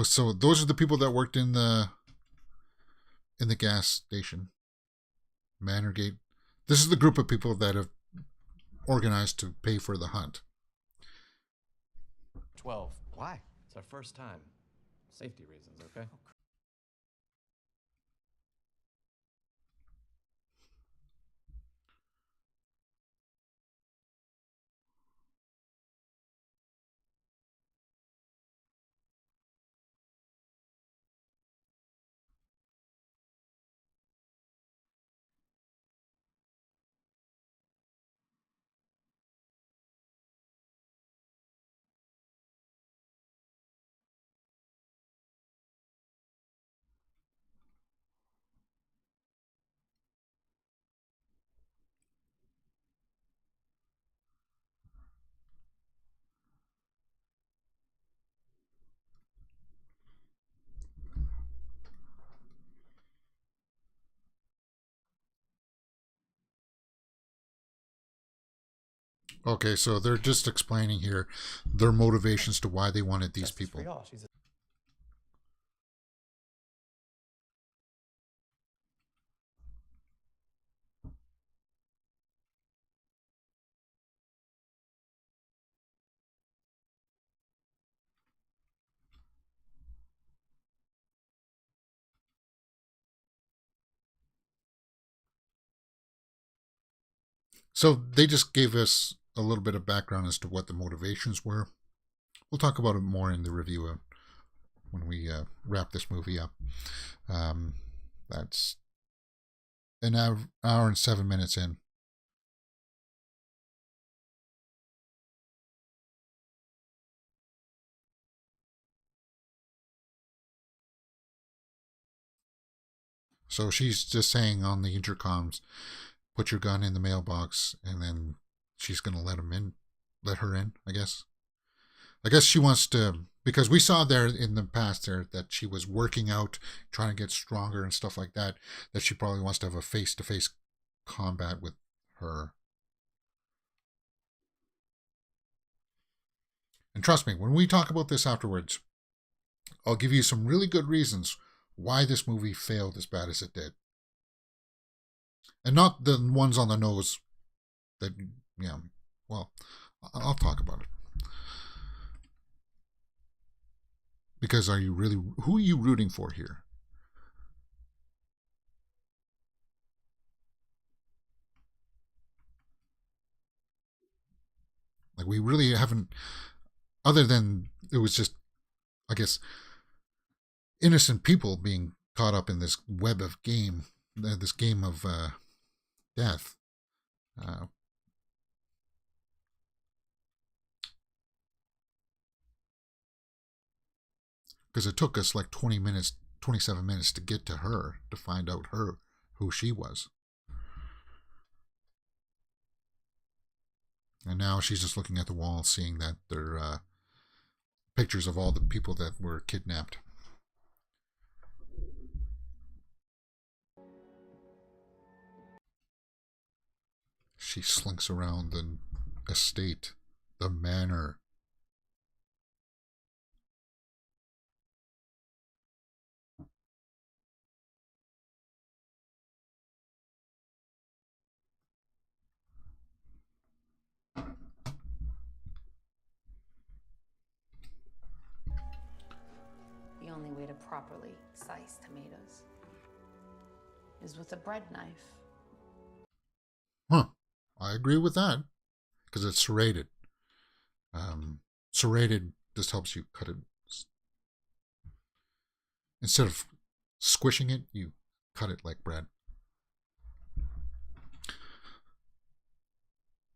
A: so those are the people that worked in the gas station, Manorgate. This is the group of people that have organized to pay for the hunt.
C: 12.
I: Why?
C: It's our first time. Safety reasons, okay?
A: Okay, so they're just explaining here their motivations to why they wanted these people. So they just gave us a little bit of background as to what the motivations were. We'll talk about it more in the review when we wrap this movie up. That's an hour and 7 minutes in. So she's just saying on the intercoms, put your gun in the mailbox, and then she's going to let her in, I guess. I guess she wants to, because we saw there in the past there that she was working out, trying to get stronger and stuff like that, that she probably wants to have a face-to-face combat with her. And trust me, when we talk about this afterwards, I'll give you some really good reasons why this movie failed as bad as it did. And not the ones on the nose that, yeah, well, I'll talk about it. Because who are you rooting for here? Like, we really haven't, other than it was just, I guess, innocent people being caught up in this web of this game of death. Because it took us like 27 minutes to get to her, to find out who she was. And now she's just looking at the wall, seeing that there are pictures of all the people that were kidnapped. She slinks around the estate, the manor.
J: properly slice tomatoes is with a bread knife.
A: Huh. I agree with that. Because it's serrated. Serrated just helps you cut it. Instead of squishing it, you cut it like bread.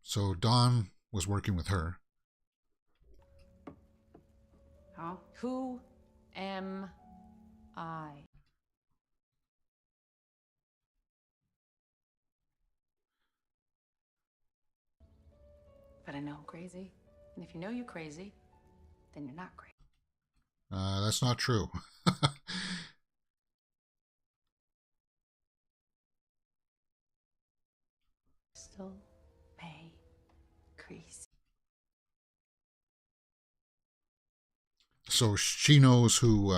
A: So Dawn was working with her.
J: Huh? Who am I? But I know I'm crazy. And if you know you're crazy, then you're not crazy.
A: That's not true.
J: Still may crease.
A: So she knows who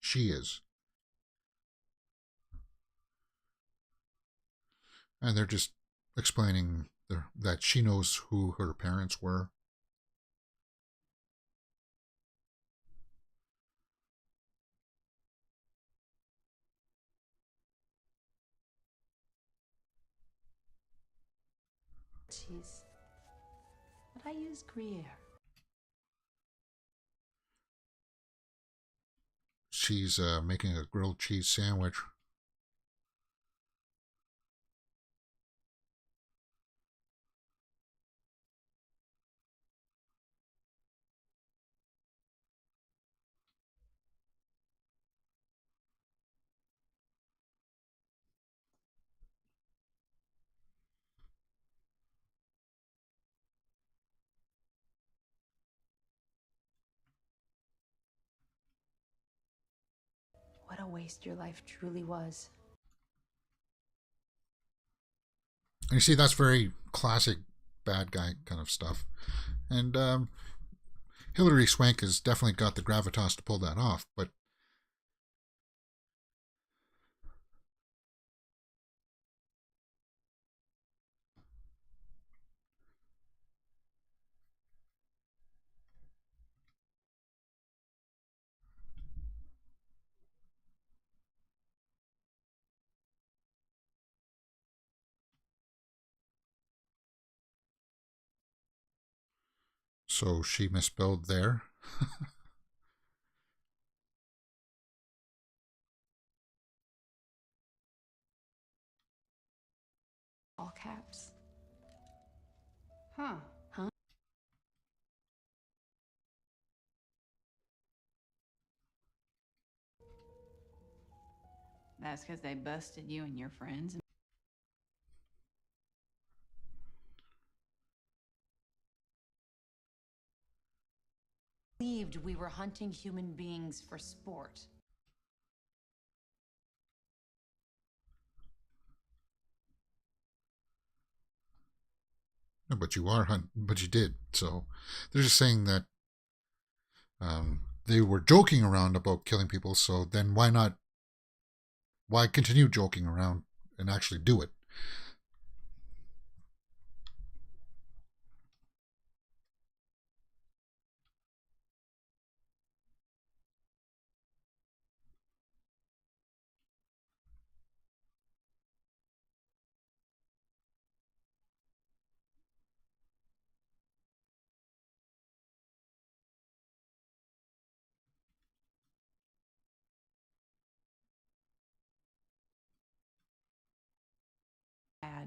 A: she is. And they're just explaining that she knows who her parents were.
J: Cheese. But I use Gruyere.
A: She's making a grilled cheese sandwich.
J: What a waste your life truly was.
A: And you see, that's very classic bad guy kind of stuff. And Hilary Swank has definitely got the gravitas to pull that off. But so she misspelled there.
J: All caps. Huh. Huh? That's because they busted you and your friends. Believed we were hunting human beings for sport.
A: No, but but you did. So they're just saying that they were joking around about killing people. So then why continue joking around and actually do it?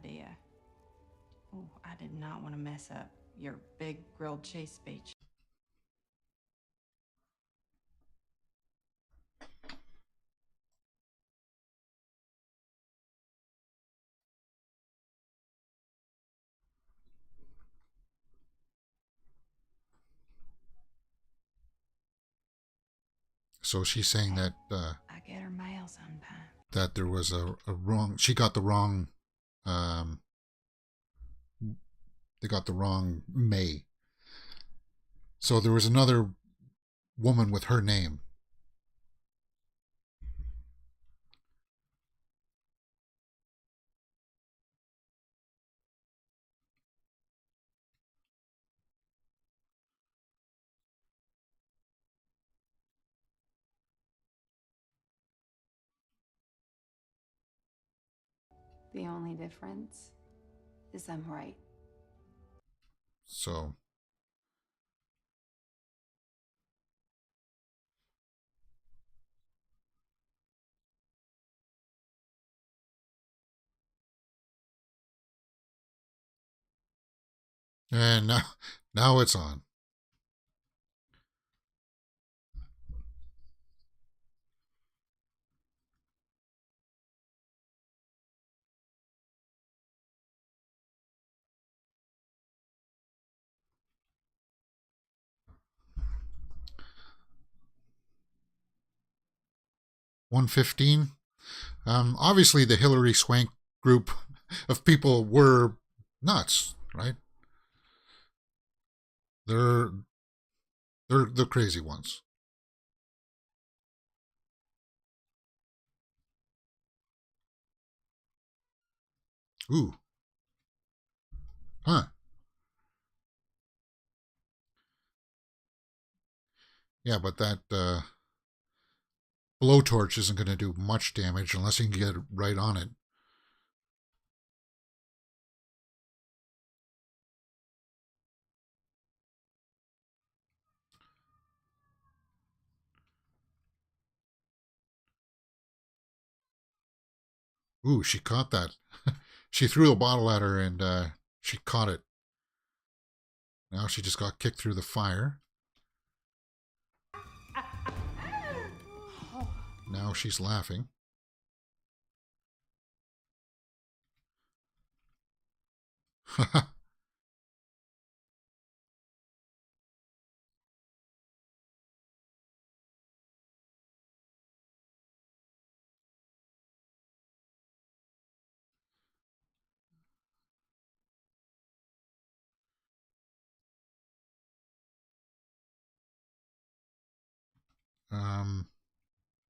J: Idea. Oh, I did not want to mess up your big grilled cheese speech.
A: So she's saying that
J: I get her mail sometime.
A: that there was a wrong. She got the wrong. They got the wrong May. So there was another woman with her name.
J: The only difference is I'm right.
A: So, and now it's on. $115. Obviously, the Hilary Swank group of people were nuts, right? They're the crazy ones. Ooh. Huh. Yeah, but that blowtorch isn't going to do much damage unless you can get right on it. Ooh, she caught that. She threw the bottle at her and she caught it. Now she just got kicked through the fire. Now she's laughing.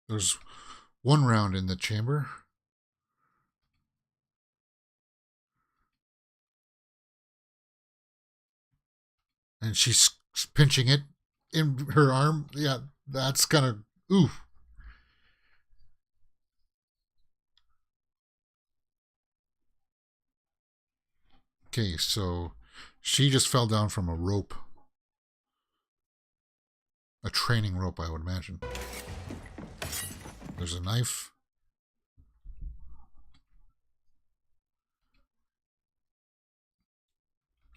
A: There's one round in the chamber. And she's pinching it in her arm. Yeah, that's kind of oof. Okay, so she just fell down from a rope. A training rope, I would imagine. There's a knife.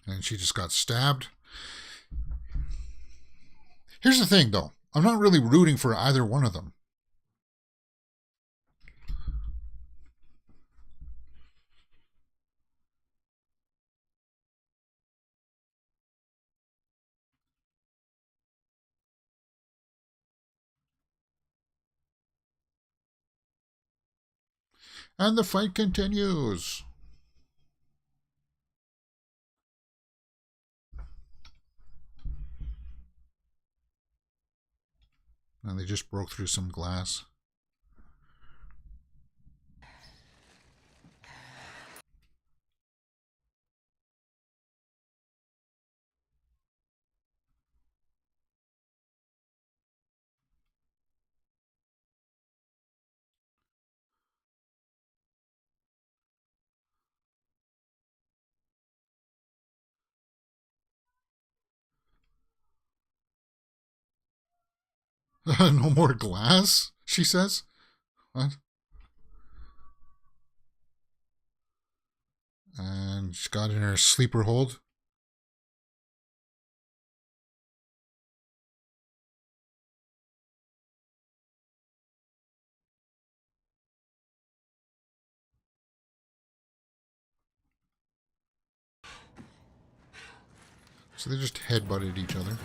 A: And she just got stabbed. Here's the thing, though. I'm not really rooting for either one of them. And the fight continues. And they just broke through some glass. No more glass, she says. What? And she's got in her sleeper hold. So they just headbutted each other.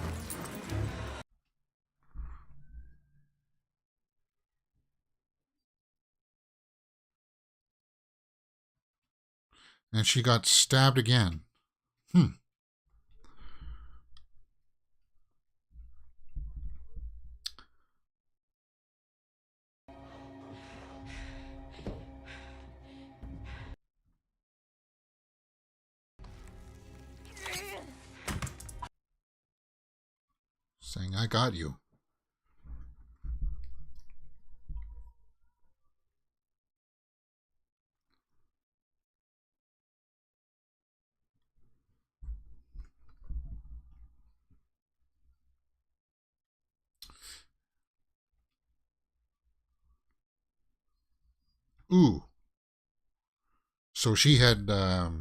A: And she got stabbed again. Saying, I got you. Ooh. So she had a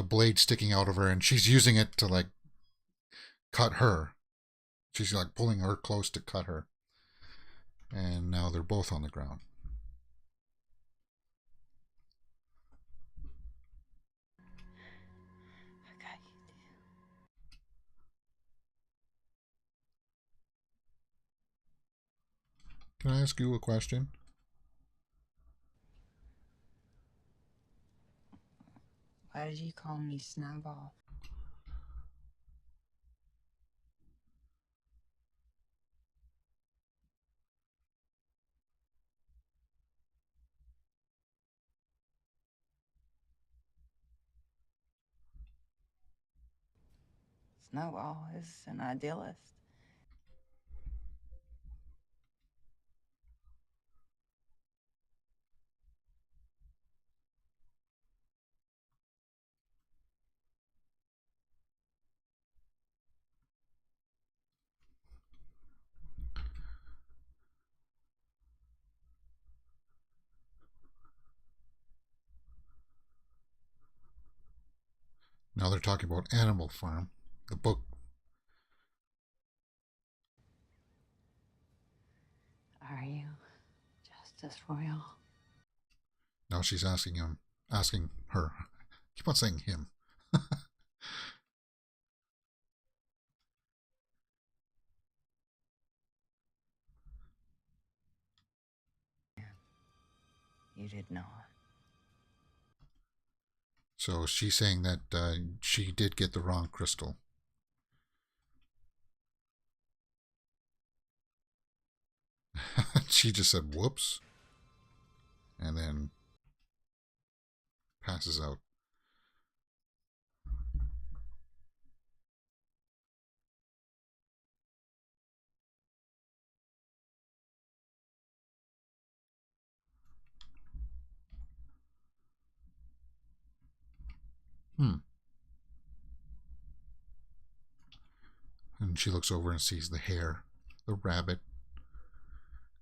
A: blade sticking out of her, and she's using it to, like, cut her. She's, like, pulling her close to cut her. And now they're both on the ground. Can I ask you a question?
J: Why did you call me Snowball? Snowball is an idealist.
A: Now they're talking about Animal Farm, the book.
J: Are you Justice Royal?
A: Now she's asking her. Keep on saying him.
J: You did not.
A: So she's saying that she did get the wrong crystal. She just said whoops. And then passes out. And she looks over and sees the hare, the rabbit.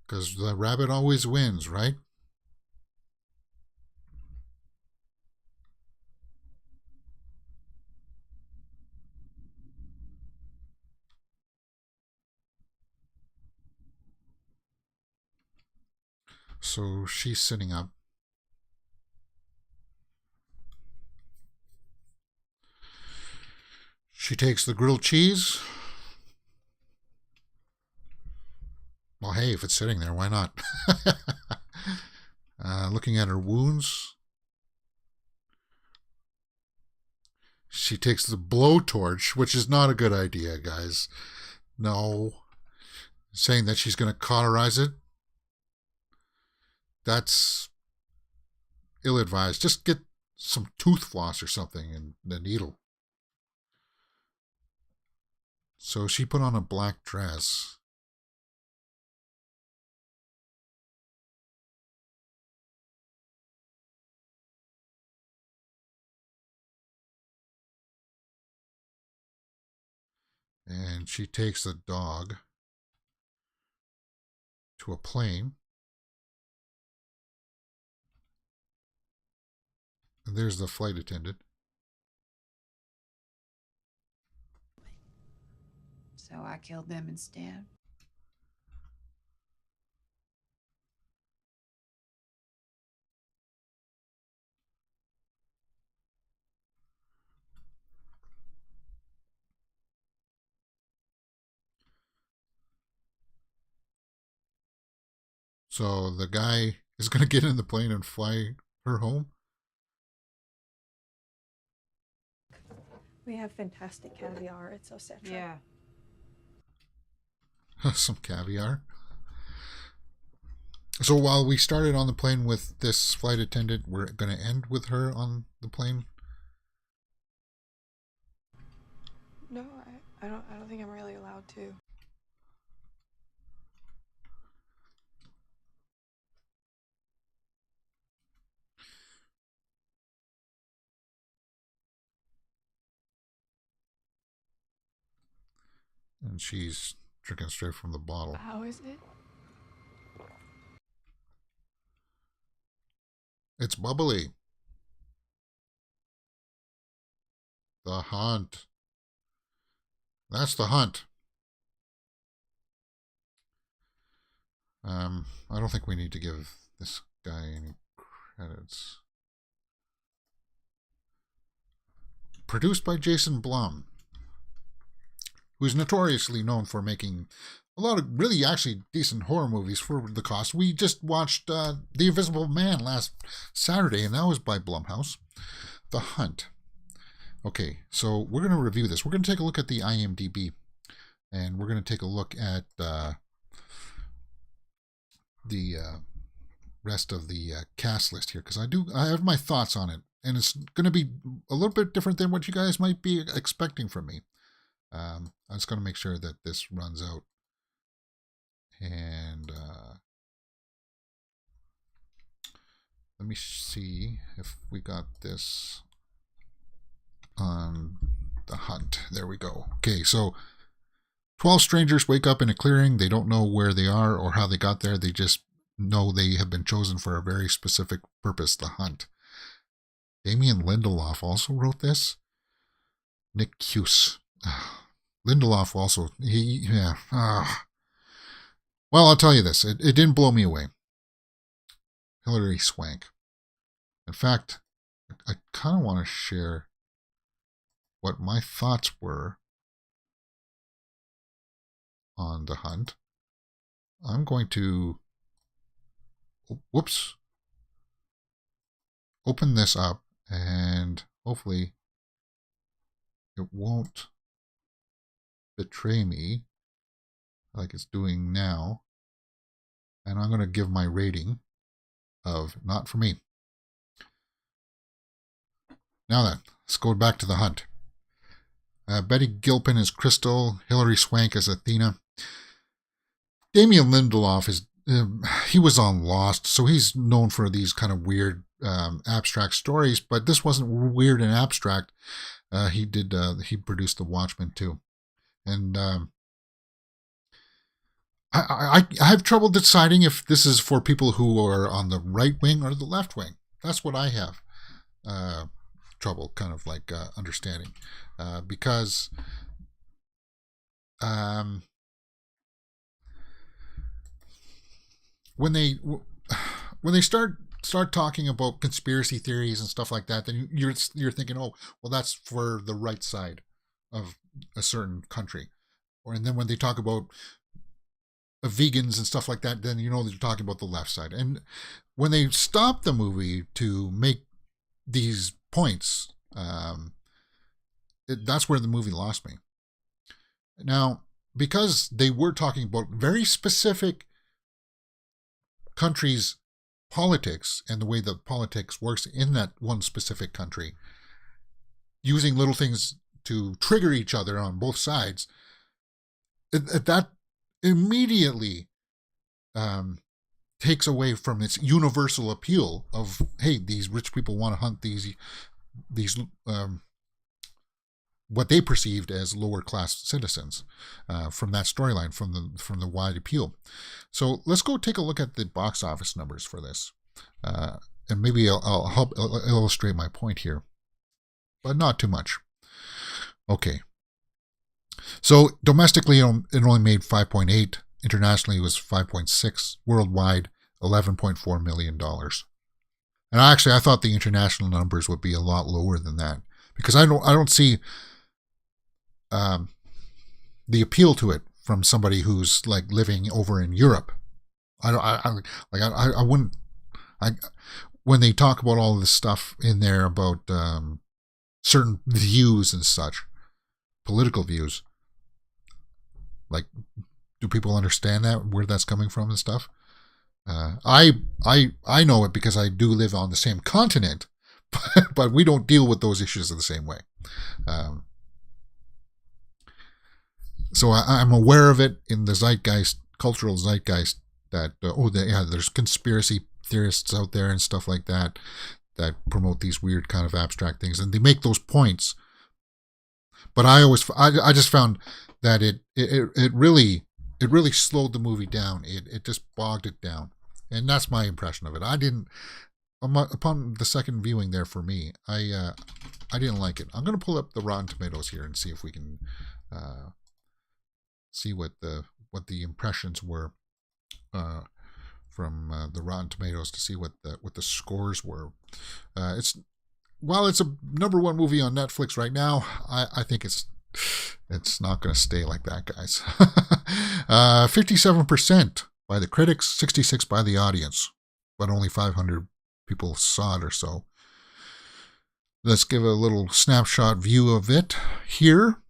A: Because the rabbit always wins, right? So she's sitting up. She takes the grilled cheese. Well, hey, if it's sitting there, why not? Looking at her wounds. She takes the blowtorch, which is not a good idea, guys. No. Saying that she's going to cauterize it. That's ill-advised. Just get some tooth floss or something and the needle. So she put on a black dress. And she takes the dog to a plane. And there's the flight attendant.
J: So I killed them instead.
A: So the guy is going to get in the plane and fly her home?
L: We have fantastic caviar. It's etc.
J: Yeah.
A: Some caviar. So while we started on the plane with this flight attendant, we're going to end with her on the plane?
L: No, I don't think I'm really allowed to.
A: And she's drinking straight from the bottle.
L: How is it?
A: It's bubbly. The Hunt. That's The Hunt. I don't think we need to give this guy any credits. Produced by Jason Blum, who's notoriously known for making a lot of really actually decent horror movies for the cost. We just watched The Invisible Man last Saturday, and that was by Blumhouse. The Hunt. Okay, so we're going to review this. We're going to take a look at the IMDb, and we're going to take a look at the rest of the cast list here, because I have my thoughts on it, and it's going to be a little bit different than what you guys might be expecting from me. I'm just going to make sure that this runs out, and let me see if we got this on The Hunt. There we go. Okay, so 12 strangers wake up in a clearing. They don't know where they are or how they got there. They just know they have been chosen for a very specific purpose, the hunt. Damien Lindelof also wrote this. Nick Cuse. Lindelof also. Well, I'll tell you this. It didn't blow me away. Hilary Swank. In fact, I kind of want to share what my thoughts were on The Hunt. I'm going to open this up, and hopefully it won't betray me like it's doing now. And I'm going to give my rating of not for me. Now then, let's go back to The Hunt. Betty Gilpin is Crystal. Hilary Swank as Athena. Damien Lindelof is he was on Lost, so he's known for these kind of weird abstract stories, but this wasn't weird and abstract. He produced The Watchmen too, and I have trouble deciding if this is for people who are on the right wing or the left wing. That's what I have trouble kind of like understanding, because when they start talking about conspiracy theories and stuff like that, then you're thinking, oh, well, that's for the right side of a certain country. And then when they talk about vegans and stuff like that, then you know they're talking about the left side. And when they stop the movie to make these points, that's where the movie lost me. Now, because they were talking about very specific countries' politics and the way that politics works in that one specific country, using little things to trigger each other on both sides, that immediately takes away from its universal appeal of, hey, these rich people want to hunt these what they perceived as lower class citizens, from that storyline, from the wide appeal. So let's go take a look at the box office numbers for this, and maybe I'll help illustrate my point here, but not too much. Okay. So domestically, it only made 5.8. Internationally, it was 5.6. Worldwide, $11.4 million. And actually, I thought the international numbers would be a lot lower than that, because I don't see the appeal to it from somebody who's like living over in Europe. I wouldn't. When they talk about all of this stuff in there about certain views and such, political views, like, do people understand that, where that's coming from and stuff? I know it because I do live on the same continent, but we don't deal with those issues in the same way. So I'm aware of it in the zeitgeist, cultural zeitgeist, that there's conspiracy theorists out there and stuff like that promote these weird kind of abstract things, and they make those points. But I just found that it really slowed the movie down. It just bogged it down, and that's my impression of it. I didn't upon the second viewing there for me, I didn't like it. I'm going to pull up the Rotten Tomatoes here and see if we can see what the impressions were from the Rotten Tomatoes to see what the scores were. While it's a #1 movie on Netflix right now, I think it's not going to stay like that, guys. 57% by the critics, 66% by the audience, but only 500 people saw it or so. Let's give a little snapshot view of it here.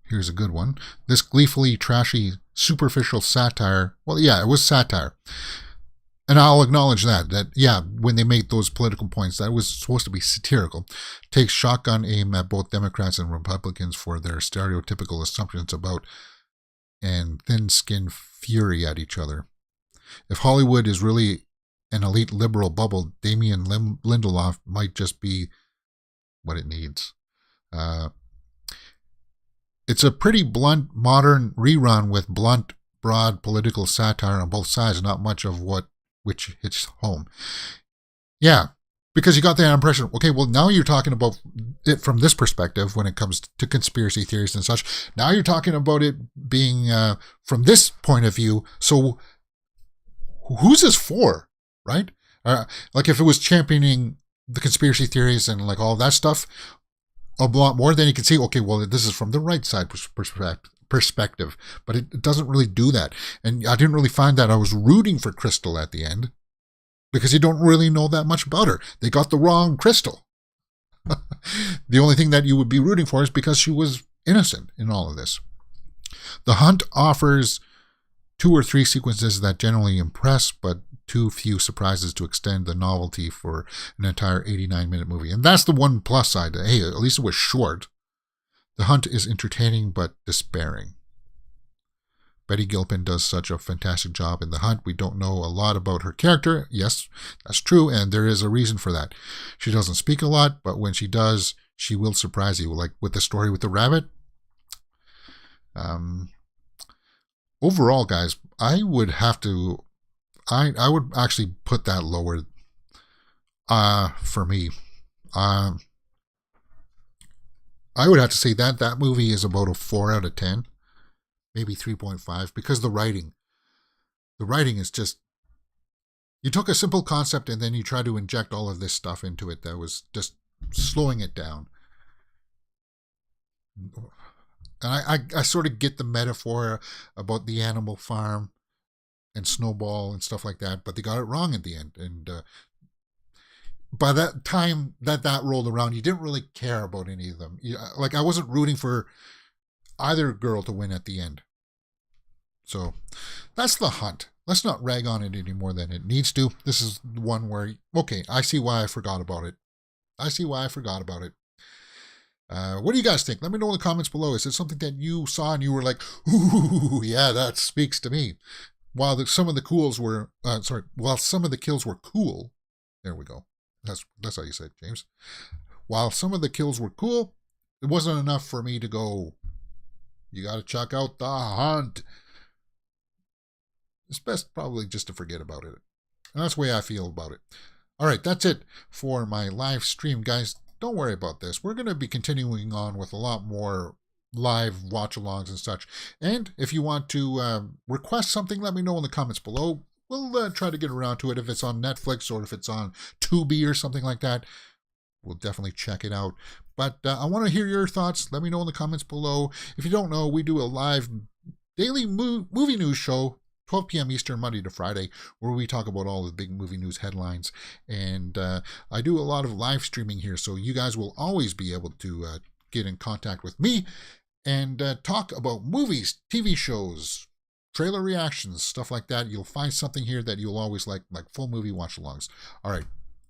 A: Here's a good one. This gleefully trashy, superficial satire. Well, yeah, it was satire. And I'll acknowledge that, yeah, when they make those political points, that was supposed to be satirical. Takes shotgun aim at both Democrats and Republicans for their stereotypical assumptions about and thin-skinned fury at each other. If Hollywood is really an elite liberal bubble, Damien Lindelof might just be what it needs. It's a pretty blunt, modern rerun with blunt, broad political satire on both sides, not much of which hits home. Yeah, because you got that impression, okay, well, now you're talking about it from this perspective when it comes to conspiracy theories and such. Now you're talking about it being from this point of view. So who's this for, right? Like if it was championing the conspiracy theories and like all that stuff a lot more, then you can see, okay, well, this is from the right side perspective, but it doesn't really do that. And I didn't really find that I was rooting for Crystal at the end because you don't really know that much about her. They got the wrong Crystal. The only thing that you would be rooting for is because she was innocent in all of this. The Hunt offers 2 or 3 sequences that generally impress, but too few surprises to extend the novelty for an entire 89-minute movie. And that's the one plus side. Hey, at least it was short. The Hunt is entertaining but despairing. Betty Gilpin does such a fantastic job in The Hunt. We don't know a lot about her character. Yes, that's true, and there is a reason for that. She doesn't speak a lot, but when she does, she will surprise you, like with the story with the rabbit. Overall, guys, I would actually put that lower for me. I would have to say that movie is about a 4 out of 10, maybe 3.5, because the writing is just, you took a simple concept and then you try to inject all of this stuff into it that was just slowing it down. And I sort of get the metaphor about the animal farm and Snowball and stuff like that, but they got it wrong at the end. And by that time that rolled around, you didn't really care about any of them. Like, I wasn't rooting for either girl to win at the end. So that's The Hunt. Let's not rag on it any more than it needs to. This is one where, okay, I see why I forgot about it. What do you guys think? Let me know in the comments below. Is it something that you saw and you were like, ooh, yeah, that speaks to me? While some of the kills were cool. There we go. That's how you say it, James. While some of the kills were cool, it wasn't enough for me to go, you got to check out The Hunt. It's best probably just to forget about it. And that's the way I feel about it. All right, that's it for my live stream, guys. Don't worry about this. We're going to be continuing on with a lot more live watch-alongs and such. And if you want to request something, let me know in the comments below. We'll try to get around to it. If it's on Netflix or if it's on Tubi or something like that, we'll definitely check it out. But I want to hear your thoughts. Let me know in the comments below. If you don't know, we do a live daily movie news show, 12 p.m. Eastern, Monday to Friday, where we talk about all the big movie news headlines. And I do a lot of live streaming here, so you guys will always be able to get in contact with me and talk about movies, TV shows, trailer reactions, stuff like that. You'll find something here that you'll always like full movie watch-alongs. All right,